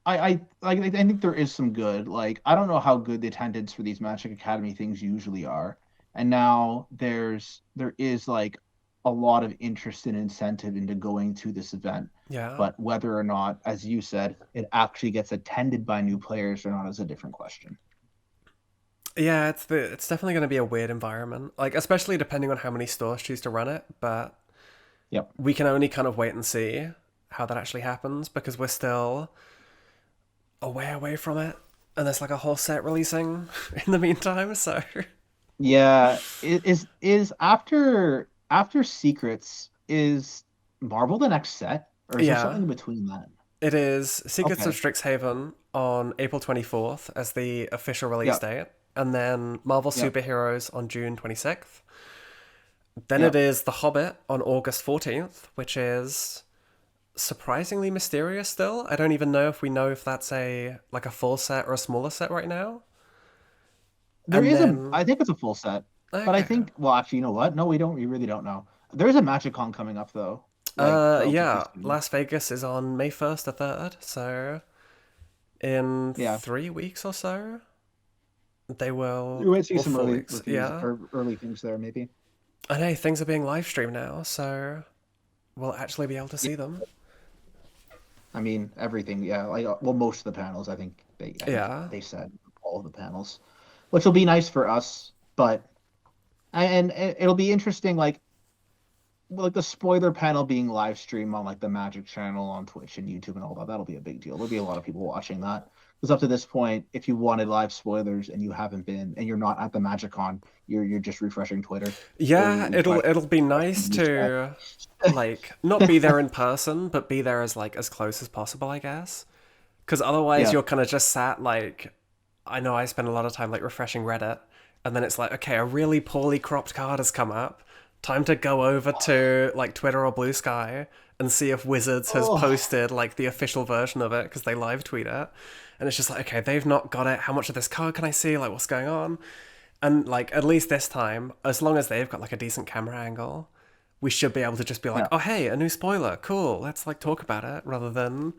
S2: I think there is some good. Like I don't know how good the attendance for these Magic Academy things usually are, and now there is like a lot of interest and incentive into going to this event.
S3: Yeah.
S2: But whether or not, as you said, it actually gets attended by new players or not is a different question.
S3: Yeah, it's definitely gonna be a weird environment. Like, especially depending on how many stores choose to run it, but
S2: Yep.
S3: we can only kind of wait and see how that actually happens because we're still a way away from it. And there's like a whole set releasing in the meantime, so
S2: Yeah. Is after Secrets is Marvel the next set, or is there
S3: yeah.
S2: something in between that?
S3: It is Secrets of
S2: Okay.
S3: Strixhaven on April 24th as the official release
S2: Yep.
S3: date, and then Marvel
S2: Yep.
S3: Superheroes on June 26th. Then it
S2: Yep.
S3: is The Hobbit on August 14th, which is surprisingly mysterious still. I don't even know if that's a like a full set or a smaller set right now.
S2: There
S3: And
S2: is
S3: then
S2: I think it's a full set, but I
S3: okay.
S2: think, well, actually, you know what? No, we don't. We really don't know. There is a MagicCon coming up though, like relatively
S3: Yeah,
S2: soon.
S3: Las Vegas is on May 1st to 3rd, so in
S2: Yeah,
S3: 3 weeks or so, they
S2: we
S3: will,
S2: might see
S3: or
S2: some
S3: 4 weeks,
S2: reviews
S3: yeah.
S2: or early things there, maybe.
S3: I know things are being live streamed now, so we'll actually be able to
S2: Yeah,
S3: see them.
S2: I mean everything. Yeah, like well, most of the panels. I think
S3: Yeah.
S2: they said all of the panels, which will be nice for us. But and it'll be interesting. Like the spoiler panel being live streamed on like the Magic channel on Twitch and YouTube and all that. That'll be a big deal. There'll be a lot of people watching that. Because up to this point, if you wanted live spoilers and you haven't been and you're not at the MagicCon, you're just refreshing Twitter or
S3: Yeah,
S2: you're
S3: it'll be
S2: refreshing the
S3: nice
S2: news chat.
S3: to like not be there in person, but be there as like as close as possible, I guess. Because otherwise,
S2: Yeah.
S3: you're kind of just sat like, I know I spend a lot of time like refreshing Reddit, and then it's like, okay, a really poorly cropped card has come up. Time to go over to like Twitter or Blue Sky and see if Wizards has
S2: Oh,
S3: posted like the official version of it because they live tweet it. And it's just like, okay, they've not got it. How much of this card can I see? Like, what's going on? And like, at least this time, as long as they've got like a decent camera angle, we should be able to just be like,
S2: yeah.
S3: oh, hey, a new spoiler. Cool. Let's like talk about it rather than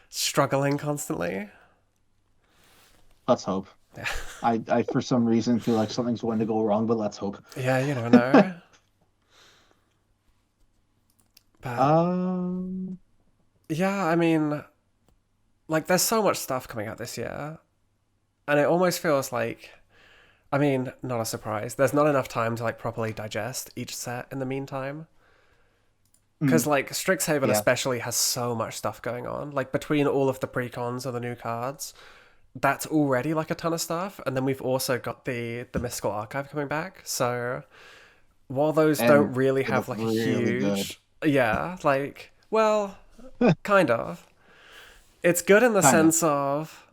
S3: struggling constantly.
S2: Let's hope.
S3: Yeah.
S2: I for some reason feel like something's going to go wrong, but let's hope.
S3: Yeah, you don't know. But
S2: Um,
S3: yeah, I mean, like, there's so much stuff coming out this year. And it almost feels like, I mean, not a surprise. There's not enough time to like properly digest each set in the meantime. Because
S2: mm,
S3: like Strixhaven
S2: yeah.
S3: especially has so much stuff going on. Like between all of the precons and the new cards, that's already like a ton of stuff. And then we've also got the Mystical Archive coming back. So while those don't
S2: And
S3: really
S2: they
S3: have
S2: look
S3: like a
S2: really good.
S3: huge, yeah, like, well, kind of. It's good in the
S2: Kind of.
S3: sense of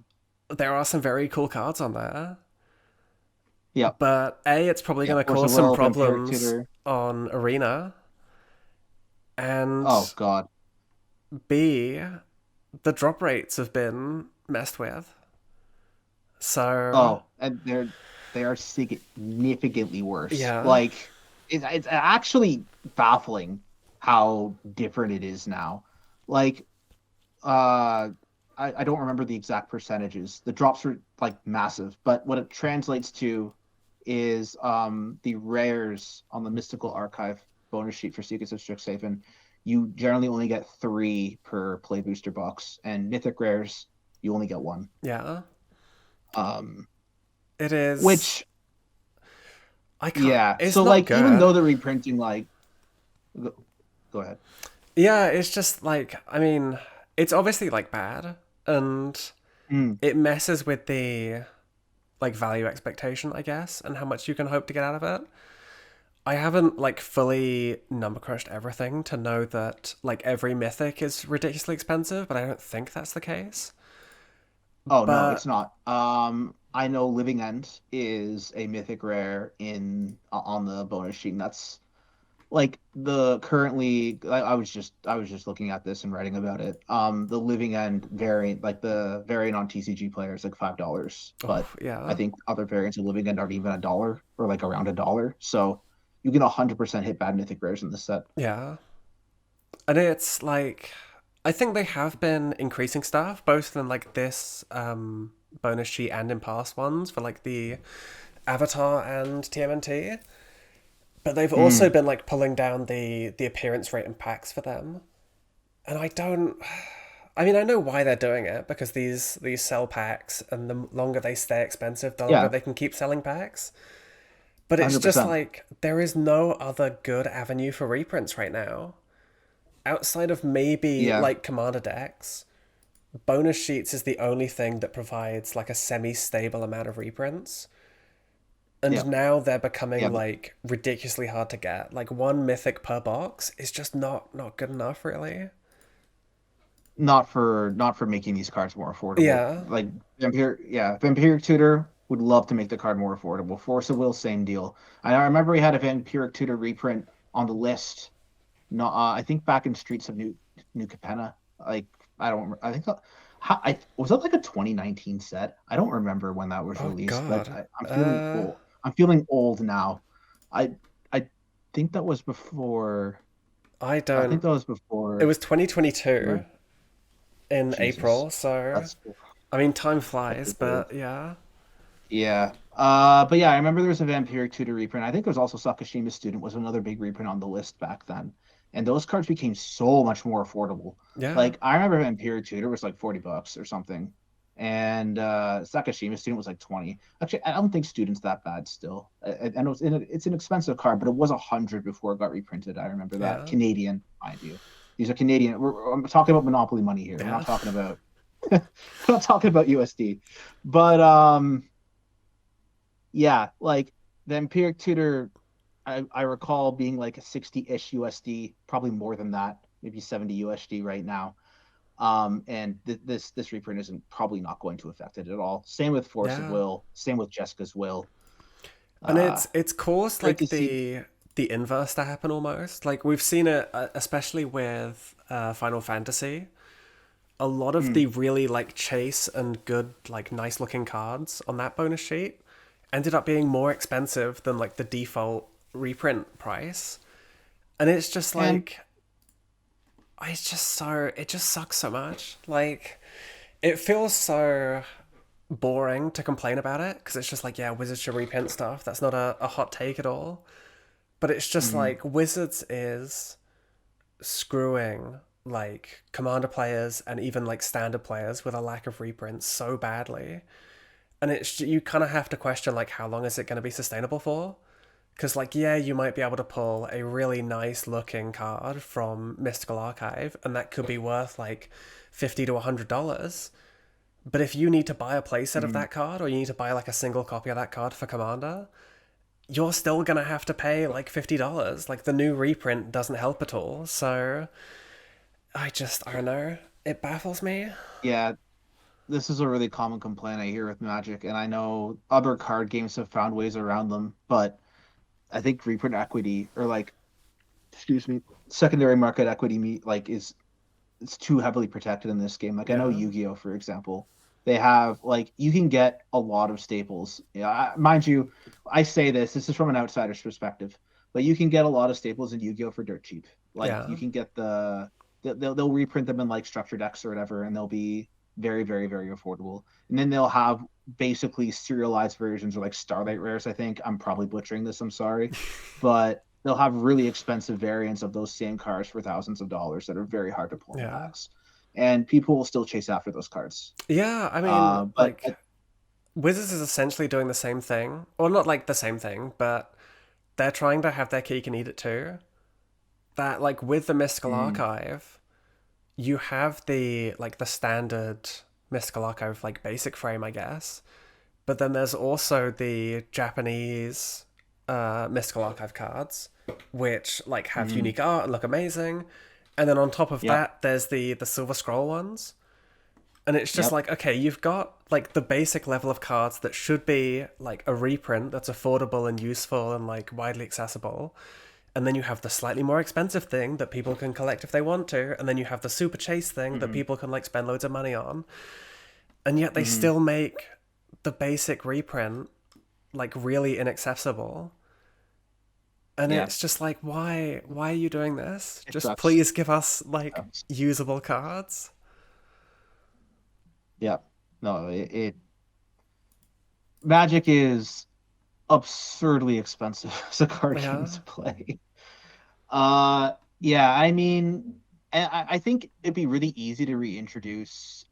S3: there are some very cool cards on there.
S2: Yep.
S3: But A, it's probably
S2: Yep.
S3: going to
S2: Force of
S3: cause some
S2: Will, Vampiric
S3: problems
S2: Tutor.
S3: on Arena. And
S2: Oh God.
S3: B, the drop rates have been messed with. So,
S2: Oh, and they are significantly worse.
S3: yeah.
S2: Like it's actually baffling how different it is now. Like I don't remember the exact percentages. The drops were like massive, but what it translates to is the rares on the Mystical Archive bonus sheet for Secrets of Strixhaven. You generally only get 3 per play booster box, and mythic rares you only get 1.
S3: Yeah.
S2: Um,
S3: It is.
S2: which
S3: I can't.
S2: yeah,
S3: It's
S2: so
S3: not
S2: like even though
S3: good.
S2: the reprinting like go, go ahead.
S3: Yeah, it's just like, I mean, it's obviously like bad, and
S2: Mm,
S3: it messes with the like value expectation, I guess, and how much you can hope to get out of it. I haven't like fully number crushed everything to know that like every mythic is ridiculously expensive, but I don't think that's the case.
S2: oh no, it's
S3: But
S2: not. I know Living End is a mythic rare in on the bonus sheet, and that's like the currently I was just looking at this and writing about it. The Living End variant, like the variant on TCG Player is like $5,
S3: oh
S2: but I
S3: yeah,
S2: think other variants of Living End aren't even $1 or like around $1. So you can 100% hit bad mythic rares in this set.
S3: yeah, and it's like I think they have been increasing stuff both in like this bonus sheet and in past ones for like the Avatar and TMNT. But they've also
S2: Mm,
S3: been like pulling down the appearance rate and packs for them. And I don't I mean I know why they're doing it because these sell packs and the longer they stay expensive, the longer
S2: yeah,
S3: they can keep selling packs. But it's just
S2: 100%.
S3: like there is no other good avenue for reprints right now. Outside of maybe
S2: Yeah,
S3: like commander decks, bonus sheets is the only thing that provides like a semi-stable amount of reprints.
S2: yeah,
S3: And now they're
S2: yeah.
S3: becoming like ridiculously hard to get. Like one mythic per box is just not good enough, really.
S2: Not for making these cards more affordable.
S3: Yeah,
S2: Like Vampiric Tutor would love to make the card more affordable. Force of Will, same deal. I remember we had a Vampiric Tutor reprint on the list. No, I think back in Streets of New Capenna. Like I don't. I think how I was that like a 2019 set. I don't remember when that was
S3: oh
S2: released, but
S3: god.
S2: I'm feeling old. I'm feeling old now. I think that was before.
S3: I
S2: I think
S3: don't.
S2: that was
S3: It
S2: before
S3: was
S2: we
S3: 2022
S2: were
S3: in
S2: Jesus.
S3: April, so
S2: That's
S3: I mean time
S2: That
S3: flies,
S2: is old.
S3: but yeah.
S2: Yeah. But yeah, I remember there was a Vampiric Tutor reprint. I think there was also Sakashima Student was another big reprint on the list back then. And those cards became so much more affordable.
S3: Yeah.
S2: Like I remember Vampiric Tutor was like $40 or something. And Sakashima Student was like 20. Actually, I don't think Student's that bad still. I know it's an expensive card, but it was 100 before it got reprinted. I remember that.
S3: Yeah.
S2: Canadian, mind you. These are Canadian. I'm talking about Monopoly money here. We're
S3: Yeah.
S2: not talking about we're not talking about USD. But yeah, like the Empiric Tutor, I recall being like a 60-ish USD, probably more than that, maybe 70 USD right now. And this reprint isn't probably not going to affect it at all. Same with Force of
S3: Yeah.
S2: Will, same with Jessica's Will.
S3: And
S2: Uh,
S3: it's caused
S2: great to
S3: like
S2: see.
S3: the inverse to happen almost. Like we've seen it especially with Final Fantasy. A lot of
S2: Mm,
S3: the really like chase and good like nice looking cards on that bonus sheet ended up being more expensive than like the default reprint price. And it's just
S2: and
S3: like it's just so it just sucks so much. Like it feels so boring to complain about it because it's just like yeah, Wizards should reprint stuff. That's not a hot take at all. But it's just
S2: mhm.
S3: like Wizards is screwing like commander players and even like standard players with a lack of reprints so badly, and it's you kind of have to question like how long is it going to be sustainable for, because like yeah, you might be able to pull a really nice looking card from Mystical Archive and that could be worth like $50 to $100, but if you need to buy a playset of
S2: Mm.
S3: that card or you need to buy like a single copy of that card for commander, you're still gonna have to pay like $50. Like the new reprint doesn't help at all. So I don't know. It baffles me.
S2: Yeah, this is a really common complaint I hear with Magic, and I know other card games have found ways around them, but I think reprint equity or like excuse me, secondary market equity like is it's too heavily protected in this game. Like I know
S3: Yeah.
S2: Yu-Gi-Oh, for example, they have like you can get a lot of staples. Yeah, mind you, I say this is from an outsider's perspective, but you can get a lot of staples in Yu-Gi-Oh for dirt cheap. Like
S3: Yeah.
S2: you can get they'll reprint them in like structure decks or whatever, and they'll be very very very affordable. And then they'll have basically serialized versions or like Starlight rares. I think I'm probably butchering this. I'm sorry, but they'll have really expensive variants of those same cards for thousands of dollars that are very hard to pull in
S3: Yeah.
S2: packs, and people will still chase after those cards.
S3: Yeah, I mean,
S2: But
S3: like, Wizards is essentially doing the same thing. Or not like the same thing, but they're trying to have their cake and eat it too. That, like, with the Mystical
S2: mm,
S3: Archive, you have the standard Mystical Archive, like, basic frame, I guess. But then there's also the Japanese Mystical Archive cards, which, like, have
S2: mm,
S3: unique art and look amazing. And then on top of
S2: yep,
S3: that, there's the Silver Scroll ones. And it's just
S2: yep,
S3: like, okay, you've got like the basic level of cards that should be like a reprint that's affordable and useful and like widely accessible. And then you have the slightly more expensive thing that people can collect if they want to. And then you have the super chase thing that
S2: mm,
S3: people can like spend loads of money on. And yet they
S2: mm,
S3: still make the basic reprint like really inaccessible. And
S2: yeah.
S3: it's just like, why are you doing this?
S2: It
S3: Just
S2: sucks.
S3: please give us like usable cards.
S2: Yeah, no, Magic is absurdly expensive as a card game
S3: Yeah.
S2: to play. Uh, yeah, I mean, I think it'd be really easy to reintroduce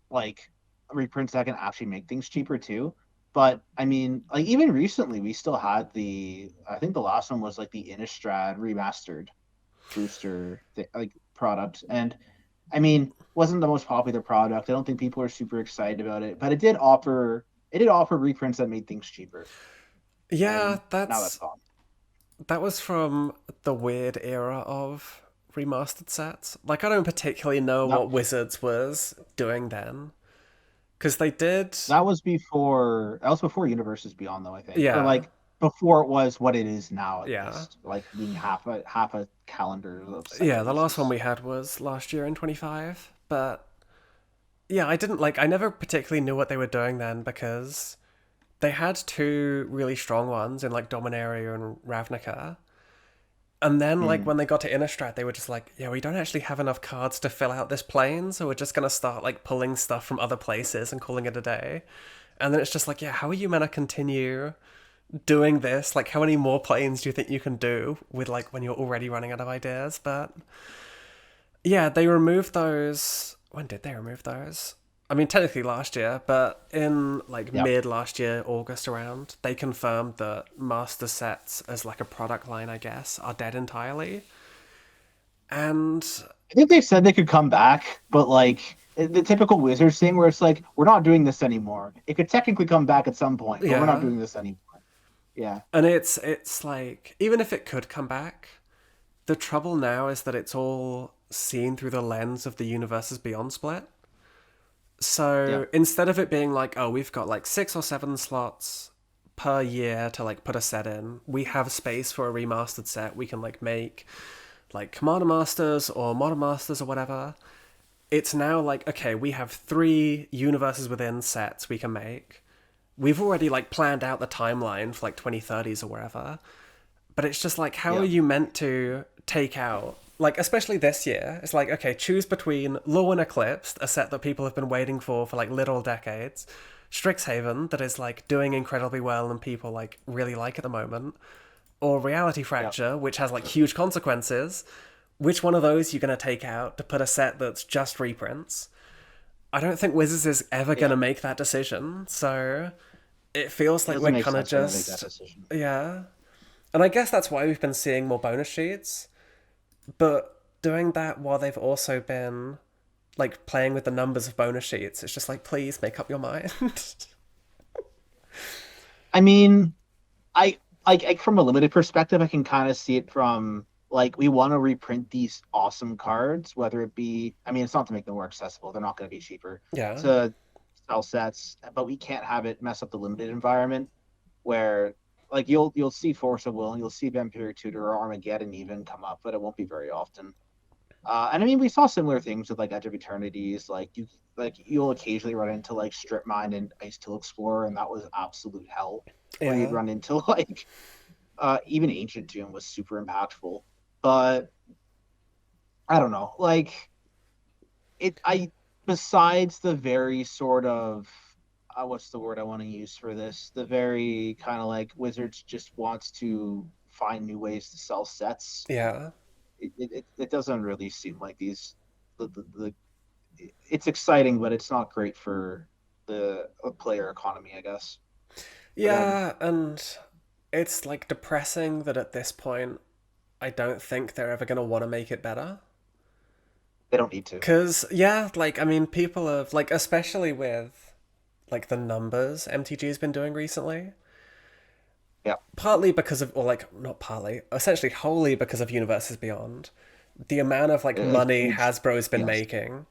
S2: like reprints that can actually make things cheaper too. But I mean, like even recently, we still had I think the last one was like the Innistrad remastered booster like product, and I mean, wasn't the most popular product. I don't think people are super excited about it, but it did offer reprints that made things cheaper,
S3: Yeah,
S2: and now that's gone.
S3: that was from the weird era of remastered sets. Like, I don't particularly know
S2: That
S3: what Wizards was doing then. Because they did.
S2: that was before Universes Beyond though, I think. Or
S3: Yeah.
S2: like before it was what it is now at
S3: Yeah.
S2: least. Like being half a calendar of set
S3: Yeah, the last one
S2: releases.
S3: we had was last year in 25. But yeah, I didn't like. I never particularly knew what they were doing then because they had two really strong ones in like Dominaria and Ravnica. And then, like,
S2: Mm.
S3: when they got to Innistrad, they were just like, yeah, we don't actually have enough cards to fill out this plane, so we're just going to start, like, pulling stuff from other places and calling it a day. And then it's just like, yeah, how are you meant to continue doing this? Like, how many more planes do you think you can do with, like, when you're already running out of ideas? But yeah, they removed those. When did they remove those? I mean, technically last year, but in like
S2: Yeah.
S3: mid last year, August around, they confirmed that master sets as like a product line, I guess, are dead entirely. And
S2: I think they said they could come back, but like the typical Wizards thing where it's like, we're not doing this anymore. It could technically come back at some point, but we're not
S3: yeah,
S2: doing this anymore. Yeah.
S3: and it's like even if it could come back, the trouble now is that it's all seen through the lens of the universes beyond split.
S2: Yeah.
S3: So instead of it being like, oh, we've got like 6 or 7 slots per year to like put a set in, we have space for a remastered set. We can like make like Commander Masters or Modern Masters or whatever. It's now like, okay, we have 3 universes within sets we can make. We've already like planned out the timeline for like 2030s or wherever. But it's just like, how are
S2: Yeah.
S3: you meant to take out, like, especially this year? It's like, okay, choose between Law and Eclipsed, a set that people have been waiting for like literal decades, Strixhaven, that is like doing incredibly well and people like really like at the moment, or Reality
S2: Yeah.
S3: Fracture, which has like huge consequences. Which one of those you're going to take out to put a set that's just reprints? I don't think Wizards is ever going
S2: Yeah.
S3: to make that decision, so it feels
S2: It
S3: like
S2: doesn't
S3: we're
S2: make
S3: kind of
S2: sense for them to make that
S3: just.
S2: decision.
S3: Yeah. And I guess that's why we've been seeing more bonus sheets, but doing that while they've also been like playing with the numbers of bonus sheets, it's just like, please make up your mind.
S2: I mean, I from a limited perspective, I can kind of see it from like we want to reprint these awesome cards, whether it be, I mean, it's not to make them more accessible. They're not going to be cheaper
S3: Yeah.
S2: to sell sets, but we can't have it mess up the limited environment where like you'll see Force of Will and you'll see Vampiric Tutor or Armageddon even come up, but it won't be very often. And I mean, we saw similar things with like Edge of Eternities. You'll occasionally run into like Strip Mine and Ice Till Explorer, and that was absolute hell. Or you'd
S3: Yeah.
S2: run into like even Ancient Doom was super impactful. But I don't know, like it. I besides the very sort of what's the word I want to use for this? The very kind of like Wizards just wants to find new ways to sell sets.
S3: Yeah.
S2: It doesn't really seem like the it's exciting, but it's not great for the player economy, I guess. For them,
S3: Yeah, and it's like depressing that at this point I don't think they're ever gonna want to make it better.
S2: they don't need to.
S3: Cause yeah, like I mean, people have like, especially with like the numbers MTG's been doing recently.
S2: Yeah,
S3: Partly because of, or like not partly, essentially wholly because of Universes Beyond. The amount of like
S2: a
S3: money
S2: huge
S3: Hasbro's been
S2: yes.
S3: making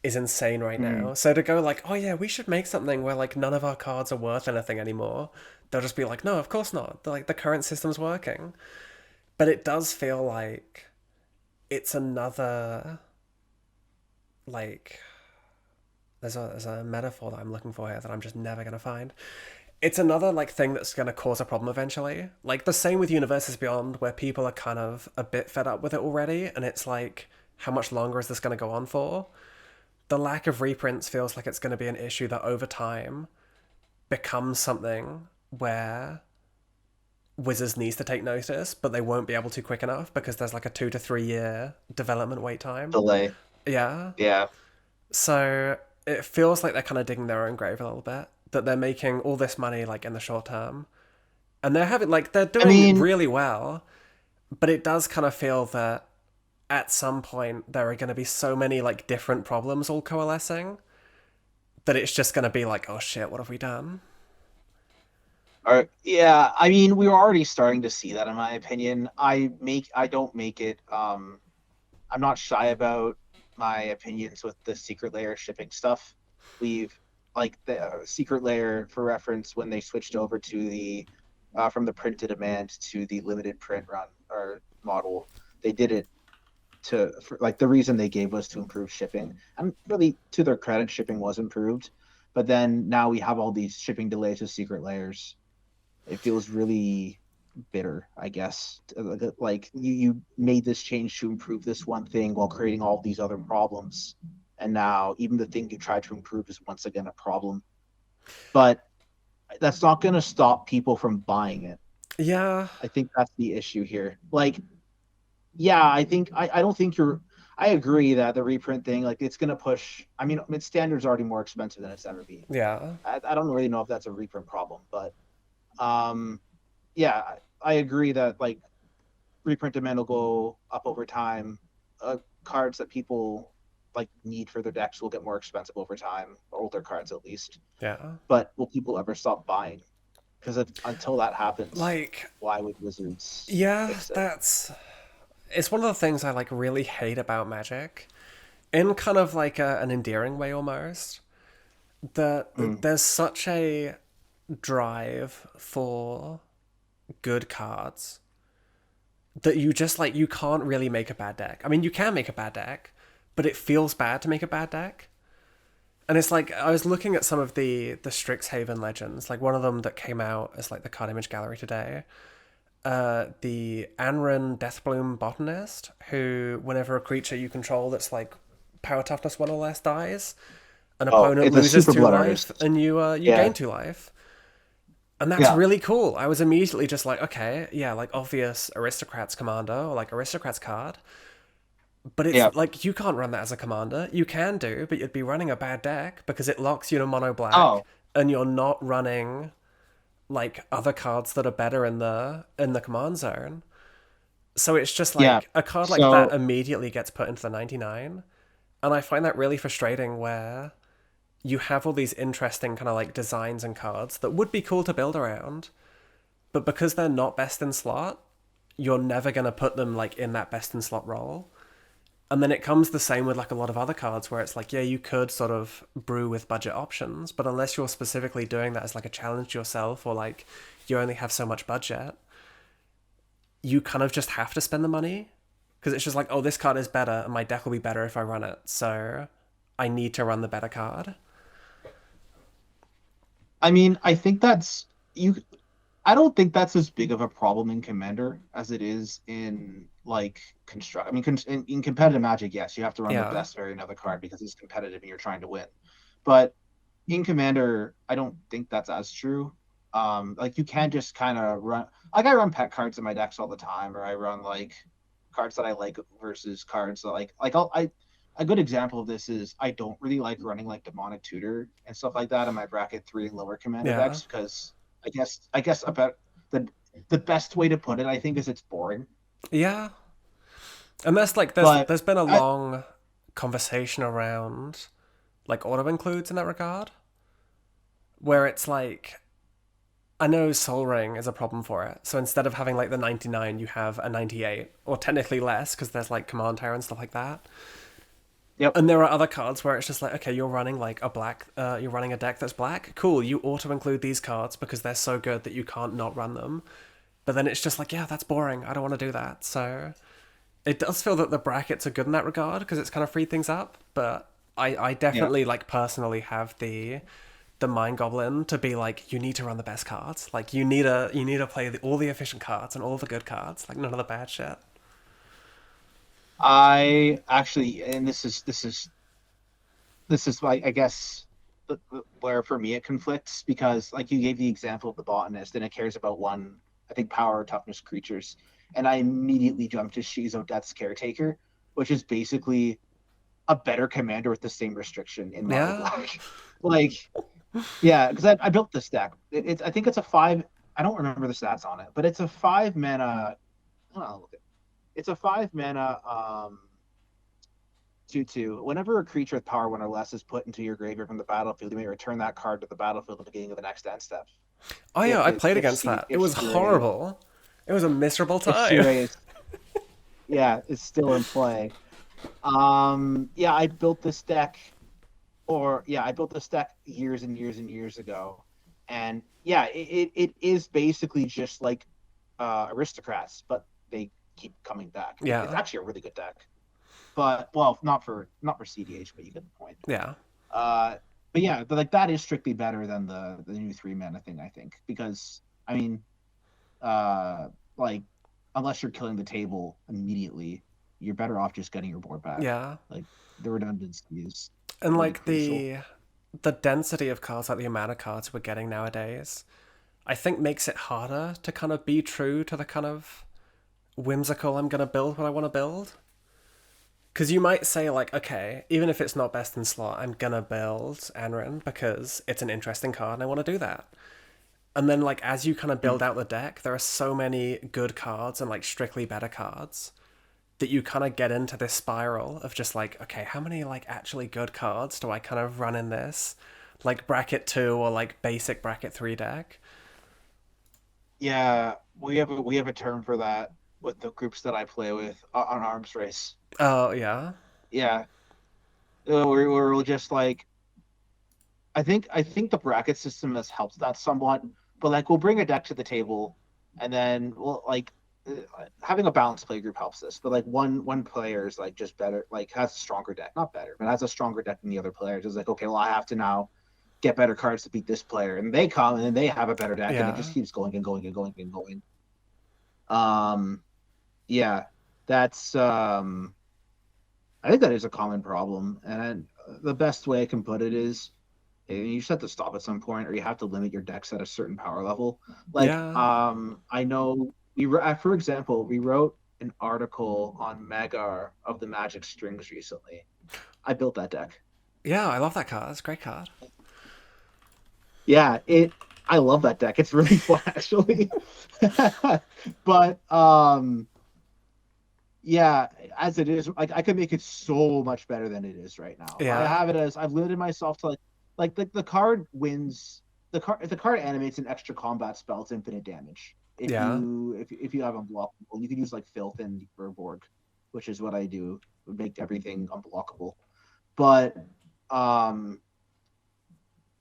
S3: is insane right
S2: Mm.
S3: now. So to go like, oh yeah, we should make something where like none of our cards are worth anything anymore. They'll just be like, no, of course not. Like the current system's working. But it does feel like it's another like there's a metaphor that I'm looking for here that I'm just never gonna find. It's another like thing that's gonna cause a problem eventually. Like the same with Universes Beyond, where people are kind of a bit fed up with it already, and it's like, how much longer is this gonna go on for? The lack of reprints feels like it's gonna be an issue that over time becomes something where Wizards needs to take notice, but they won't be able to quick enough because there's like a 2 to 3 year development wait time.
S2: Delay.
S3: Yeah.
S2: Yeah.
S3: So it feels like they're kind of digging their own grave a little bit. That they're making all this money like in the short term, and they're
S2: I
S3: doing
S2: mean,
S3: really well. But it does kind of feel that at some point there are going to be so many like different problems all coalescing that it's just going to be like, oh shit, what have we done?
S2: yeah. I mean, we were already starting to see that, in my opinion. I don't make it. I'm not shy about my opinions with the secret layer shipping stuff. We've like the secret layer, for reference, when they switched over to the from the print to demand to the limited print run or model, they did it like the reason they gave was to improve shipping. And really, to their credit, shipping was improved. But then now we have all these shipping delays with secret layers. It feels really bitter, I guess. Like you made this change to improve this one thing while creating all these other problems, and now even the thing you tried to improve is once again a problem. But that's not going to stop people from buying it.
S3: Yeah,
S2: I think that's the issue here. Like, yeah, I don't think you're. I agree that the reprint thing, like, it's going to push. I mean, standard's already more expensive than it's ever been.
S3: yeah,
S2: I don't really know if that's a reprint problem, but yeah, I agree that like reprint demand will go up over time. Cards that people like need for their decks will get more expensive over time, older cards at least.
S3: yeah.
S2: But will people ever stop buying? Because until that happens,
S3: Like,
S2: why would Wizards
S3: yeah,
S2: fix it?
S3: it's one of the things I like really hate about Magic, in kind of like an endearing way almost. That
S2: Mm.
S3: there's such a drive for good cards that you just like you can't really make a bad deck. I mean, you can make a bad deck, but it feels bad to make a bad deck. And it's like I was looking at some of the Strixhaven legends, like one of them that came out as like the card image gallery today. The Anran Deathbloom Botanist, who whenever a creature you control that's like power toughness 1 or less dies, an
S2: Oh,
S3: opponent
S2: it's a
S3: loses
S2: super
S3: 2
S2: blood
S3: life,
S2: artist.
S3: and you
S2: Yeah,
S3: gain 2 life. And that's
S2: yeah,
S3: really cool. I was immediately just like, okay, yeah, like obvious Aristocrats commander or like Aristocrats card. But
S2: yeah.
S3: it's like you can't run that as a commander. You can do, but you'd be running a bad deck because it locks you to mono black,
S2: Oh,
S3: and you're not running like other cards that are better in the command zone. So it's just
S2: yeah.
S3: like a card like that
S2: So
S3: immediately gets put into the 99. And I find that really frustrating where you have all these interesting kind of like designs and cards that would be cool to build around, but because they're not best in slot, you're never going to put them like in that best in slot role. And then it comes the same with like a lot of other cards where it's like, yeah, you could sort of brew with budget options, but unless you're specifically doing that as like a challenge to yourself or like you only have so much budget, you kind of just have to spend the money because it's just like, oh, this card is better and my deck will be better if I run it. So I need to run the better card.
S2: I mean, I think that's you. I don't think that's as big of a problem in Commander as it is in like construct. I mean, in competitive Magic, yes, you have to run the
S3: Yeah.
S2: best variant of the card because it's competitive and you're trying to win. But in Commander, I don't think that's as true. Like you can just kind of run. Like I run pet cards in my decks all the time, or I run like cards that I like versus cards that I. A good example of this is I don't really like running like Demonic Tutor and stuff like that in my bracket 3 and lower Commander
S3: Yeah.
S2: decks because I guess about the best way to put it I think is it's boring.
S3: Yeah. And that's like
S2: But
S3: there's been a
S2: I
S3: long conversation around like auto includes in that regard, where it's like I know Soul Ring is a problem for it. So instead of having like the 99, you have a 98, or technically less because there's like Command Tower and stuff like that.
S2: Yep.
S3: And there are other cards where it's just like, okay, you're running like you're running a deck that's black. Cool, you auto include these cards because they're so good that you can't not run them. But then it's just like, yeah, that's boring. I don't want to do that. So it does feel that the brackets are good in that regard because it's kind of freed things up. But I
S2: Yeah.
S3: definitely like personally have the mind goblin to be like, you need to run the best cards. Like you need to play all the efficient cards and all the good cards, like none of the bad shit.
S2: I actually, and this is like I guess where for me it conflicts because like you gave the example of the botanist and it cares about one I think power or toughness creatures, and I immediately jumped to Shizo Death's Caretaker, which is basically a better commander with the same restriction in mono
S3: Yeah.
S2: black. Like yeah, because I built this deck. It's I think it's a five. I don't remember the stats on it, but it's a 5 mana. Oh, it's a 5 mana 2/2. Whenever a creature with power 1 or less is put into your graveyard from the battlefield, you may return that card to the battlefield at the beginning of the next end step.
S3: Oh yeah,
S2: If
S3: I
S2: it
S3: played against that. It was horrible. It was a miserable
S2: if
S3: time.
S2: Shirei is yeah, is still in play. Yeah, I built this deck years and years and years ago, and yeah, it is basically just like aristocrats, but they keep coming back. It's
S3: Yeah.
S2: actually a really good deck, but well, not for CDH, but you get the point.
S3: Yeah.
S2: Uh, but yeah, like that is strictly better than the new 3 mana thing, I think, because I mean, uh, like unless you're killing the table immediately, you're better off just getting your board back.
S3: Yeah.
S2: Like the redundancy is
S3: And
S2: really
S3: like
S2: crucial.
S3: the density of cards, like the amount of cards we're getting nowadays, I think makes it harder to kind of be true to the kind of whimsical I'm gonna build what I want to build. Because you might say like, okay, even if it's not best in slot, I'm gonna build Anrin because it's an interesting card and I want to do that. And then like as you kind of
S2: Mm.
S3: build out the deck, there are so many good cards and like strictly better cards that you kind of get into this spiral of just like, okay, how many like actually good cards do I kind of run in this like bracket 2 or like basic bracket 3 deck?
S2: Yeah, we have a term for that with the groups that I play with on Arms Race.
S3: Oh, yeah.
S2: Yeah, we're just like I think the bracket system has helped that somewhat, but like we'll bring a deck to the table, and then we'll like having a balanced play group helps this. But like one player is like just better, like has a stronger deck, not better, but has a stronger deck than the other players. It's like okay, well I have to now get better cards to beat this player, and they come and then they have a better deck, and it
S3: Yeah.
S2: just keeps going and going and going and going. Um, yeah, that's I think that is a common problem, and the best way I can put it is you just have to stop at some point, or you have to limit your decks at a certain power level. Like,
S3: Yeah.
S2: I know for example, we wrote an article on Magar of the Magic Strings recently. I built that deck.
S3: Yeah, I love that card. It's a great card.
S2: Yeah, I love that deck. It's really fun actually. But yeah, as it is, like I could make it so much better than it is right now. I
S3: Yeah.
S2: have it as I've limited myself to like the card wins the card if the card animates an extra combat spell, it's infinite damage. If
S3: Yeah.
S2: you if you have unblockable, you can use like filth and Borg. which is what I do, would make everything unblockable. But I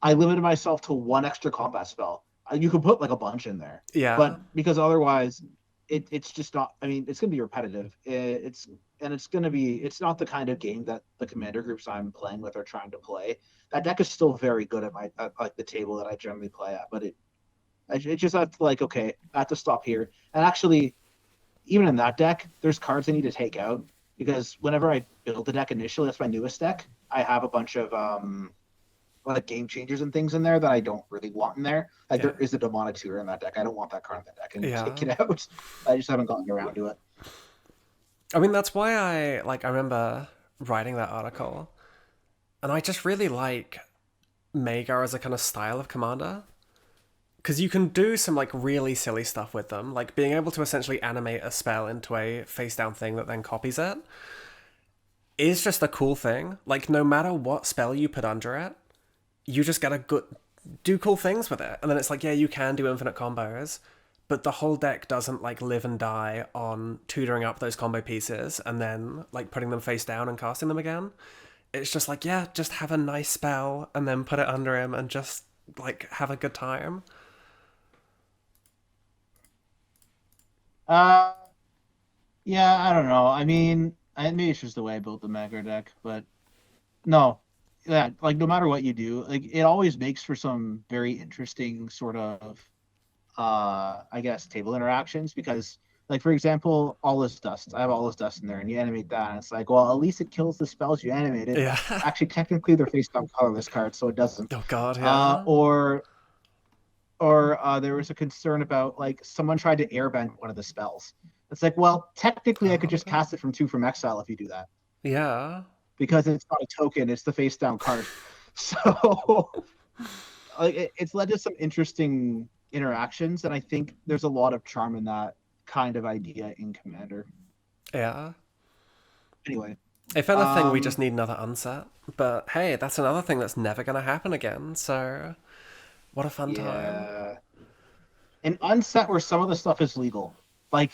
S2: limited myself to one extra combat spell. You could put like a bunch in there,
S3: Yeah.
S2: but because otherwise, it's just not. I mean, it's gonna be repetitive. It's not the kind of game that the commander groups I'm playing with are trying to play. That deck is still very good at like the table that I generally play at, but it just have to like, okay, I have to stop here. And actually, even in that deck, there's cards I need to take out because whenever I build the deck initially, that's my newest deck. I have a bunch of like game changers and things in there that I don't really want in there. Like there is a Demoniteur in that deck. I don't want that card in that deck, and take it out. I just haven't gotten around to it.
S3: I mean, that's why I remember writing that article, and I just really like Magar as a kind of style of commander. Because you can do some like really silly stuff with them, like being able to essentially animate a spell into a face down thing that then copies it is just a cool thing. Like no matter what spell you put under it, you just gotta do cool things with it. And then it's like, yeah, you can do infinite combos, but the whole deck doesn't like live and die on tutoring up those combo pieces and then like putting them face down and casting them again. It's just like, yeah, just have a nice spell and then put it under him and just like have a good time.
S2: Yeah, I don't know. I mean, maybe it's just the way I built the Magar deck, but no, yeah, like no matter what you do, like it always makes for some very interesting sort of, I guess, table interactions because, like for example, all this dust. I have all this dust in there, and you animate that, and it's like, well, at least it kills the spells you animated.
S3: Yeah.
S2: Actually, technically, they're face down colorless cards, so it doesn't.
S3: Oh God, yeah.
S2: Or there was a concern about like someone tried to airbend one of the spells. It's like, well, technically I could just cast it from 2 from exile if you do that.
S3: Yeah.
S2: Because it's not a token, it's the face down card. So like it's led to some interesting interactions, and I think there's a lot of charm in that kind of idea in Commander.
S3: Yeah.
S2: Anyway.
S3: If anything, we just need another unset. But hey, that's another thing that's never gonna happen again, so what a fun time.
S2: An unset where some of the stuff is legal. Like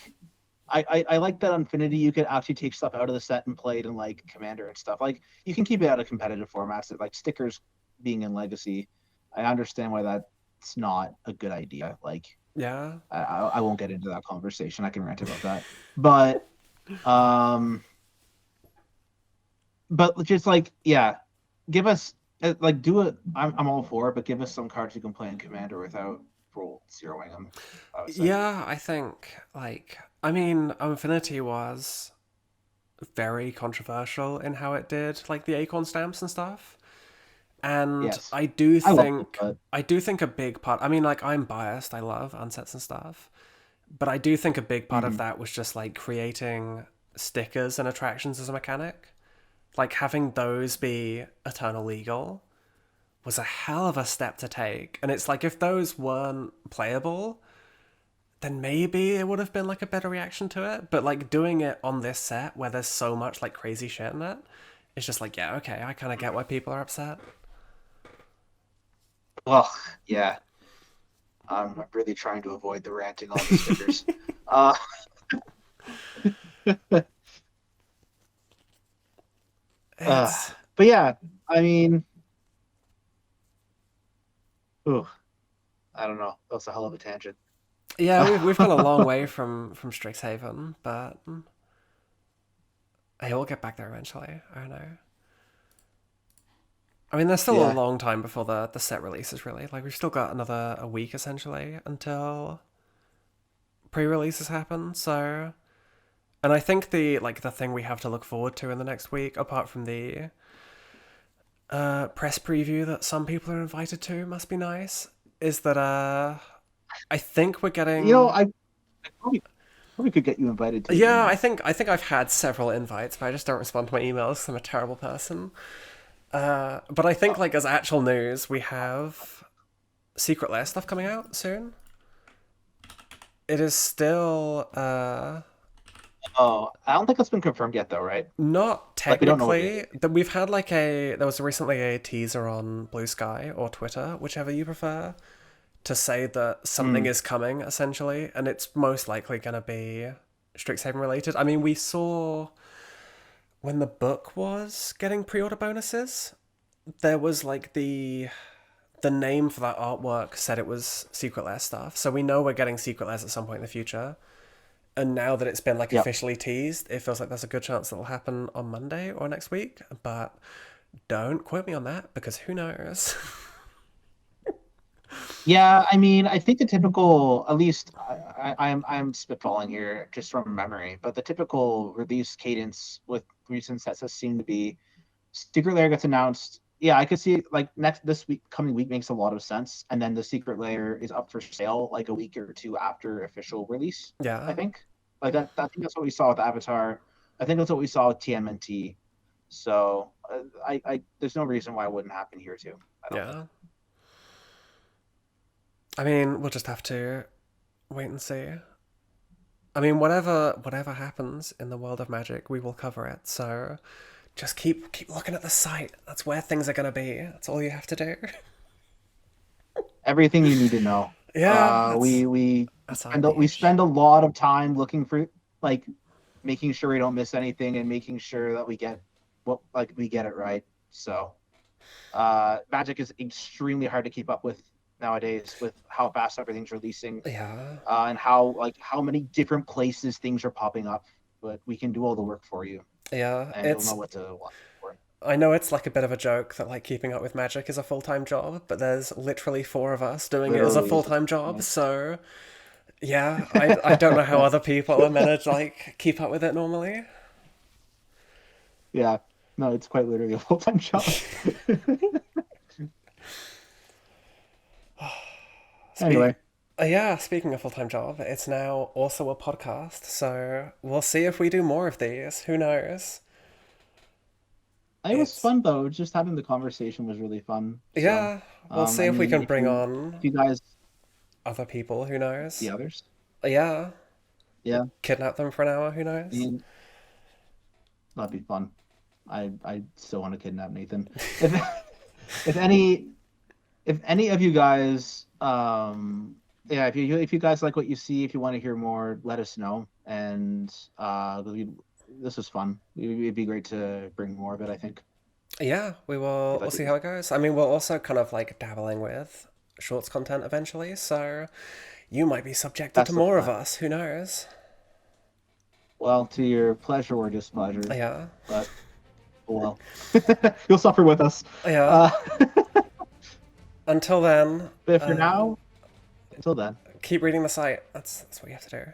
S2: I like that on Infinity you could actually take stuff out of the set and play it in like Commander and stuff. Like you can keep it out of competitive formats, like stickers being in Legacy. I understand why that's not a good idea. Like
S3: yeah,
S2: I won't get into that conversation. I can rant about that. But just like, yeah, give us like do it. I'm all for it, but give us some cards you can play in Commander without full zeroing them.
S3: Yeah, I think like, I mean, Infinity was very controversial in how it did like the Acorn stamps and stuff. And
S2: yes.
S3: I do think a big part, I mean, like I'm biased, I love unsets and stuff, but I do think a big part of that was just like creating stickers and attractions as a mechanic. Like having those be eternal legal was a hell of a step to take. And it's like, if those weren't playable, then maybe it would have been like a better reaction to it. But like doing it on this set where there's so much like crazy shit in it, it's just like, yeah, okay, I kind of get why people are upset.
S2: Well, yeah. I'm really trying to avoid the ranting on the stickers. But yeah, I mean, I don't know. That was a hell of a tangent.
S3: Yeah, we've gone a long way from Strixhaven, but hey, we'll get back there eventually. I don't know. I mean, there's still a long time before the set releases, really. Like, we've still got a week, essentially, until pre-releases happen, so... And I think the thing we have to look forward to in the next week, apart from the press preview that some people are invited to, must be nice, is that I think we're getting...
S2: You know, I probably could get you invited to.
S3: Yeah, I think I've had several invites, but I just don't respond to my emails because I'm a terrible person. But I think, like, as actual news, we have Secret Lair stuff coming out soon. It is still...
S2: Oh, I don't think that's been confirmed yet, though, right?
S3: Not technically.
S2: Like,
S3: we've had, like, there was recently a teaser on Blue Sky or Twitter, whichever you prefer, to say that something is coming, essentially, and it's most likely going to be Strixhaven related. I mean, we saw when the book was getting pre-order bonuses, there was like the name for that artwork said it was Secret Lair stuff. So we know we're getting Secret Lairs at some point in the future. And now that it's been like officially teased, it feels like there's a good chance that'll happen on Monday or next week. But don't quote me on that because who knows?
S2: Yeah, I mean, I think the typical, at least I'm spitballing here just from memory, but the typical release cadence with recent sets has seemed to be Secret Lair gets announced. Yeah, I could see like this week, coming week makes a lot of sense, and then the Secret Lair is up for sale like a week or two after official release.
S3: Yeah.
S2: I think like that. I think that's what we saw with Avatar. I think that's what we saw with TMNT. So I there's no reason why it wouldn't happen here too.
S3: Yeah. I mean, we'll just have to wait and see. I mean, whatever happens in the world of Magic, we will cover it. So just keep looking at the site. That's where things are gonna be. That's all you have to do.
S2: Everything you need to know.
S3: Yeah.
S2: We spend a lot of time looking for like making sure we don't miss anything and making sure that we get it right. So Magic is extremely hard to keep up with nowadays with how fast everything's releasing.
S3: Yeah.
S2: And how many different places things are popping up, but we can do all the work for you.
S3: Yeah.
S2: And you'll know what to watch for.
S3: I know it's like a bit of a joke that like keeping up with Magic is a full-time job, but there's literally 4 of us doing it as a full-time job. So yeah, I don't know how other people are managed like keep up with it normally.
S2: Yeah. No, it's quite literally a full-time job. Anyway.
S3: Yeah, speaking of full-time job, it's now also a podcast, so we'll see if we do more of these. Who knows?
S2: It was fun though. Just having the conversation was really fun.
S3: Yeah, so, we'll see if we can bring on
S2: you guys,
S3: other people. Who knows?
S2: the others.
S3: Yeah.
S2: Yeah.
S3: Kidnap them for an hour. Who knows?
S2: That'd be fun. I still want to kidnap Nathan. If any of you guys, if you guys like what you see, if you want to hear more, let us know. And this was fun. It'd be great to bring more of it, I think.
S3: Yeah, we will. We'll see how it goes. I mean, we're also kind of like dabbling with shorts content eventually, so you might be subjected to more of us. Who knows?
S2: Well, to your pleasure or displeasure.
S3: Yeah.
S2: But well, you'll suffer with us.
S3: Yeah. Until then.
S2: But for now, until then,
S3: keep reading the site. That's what you have to do.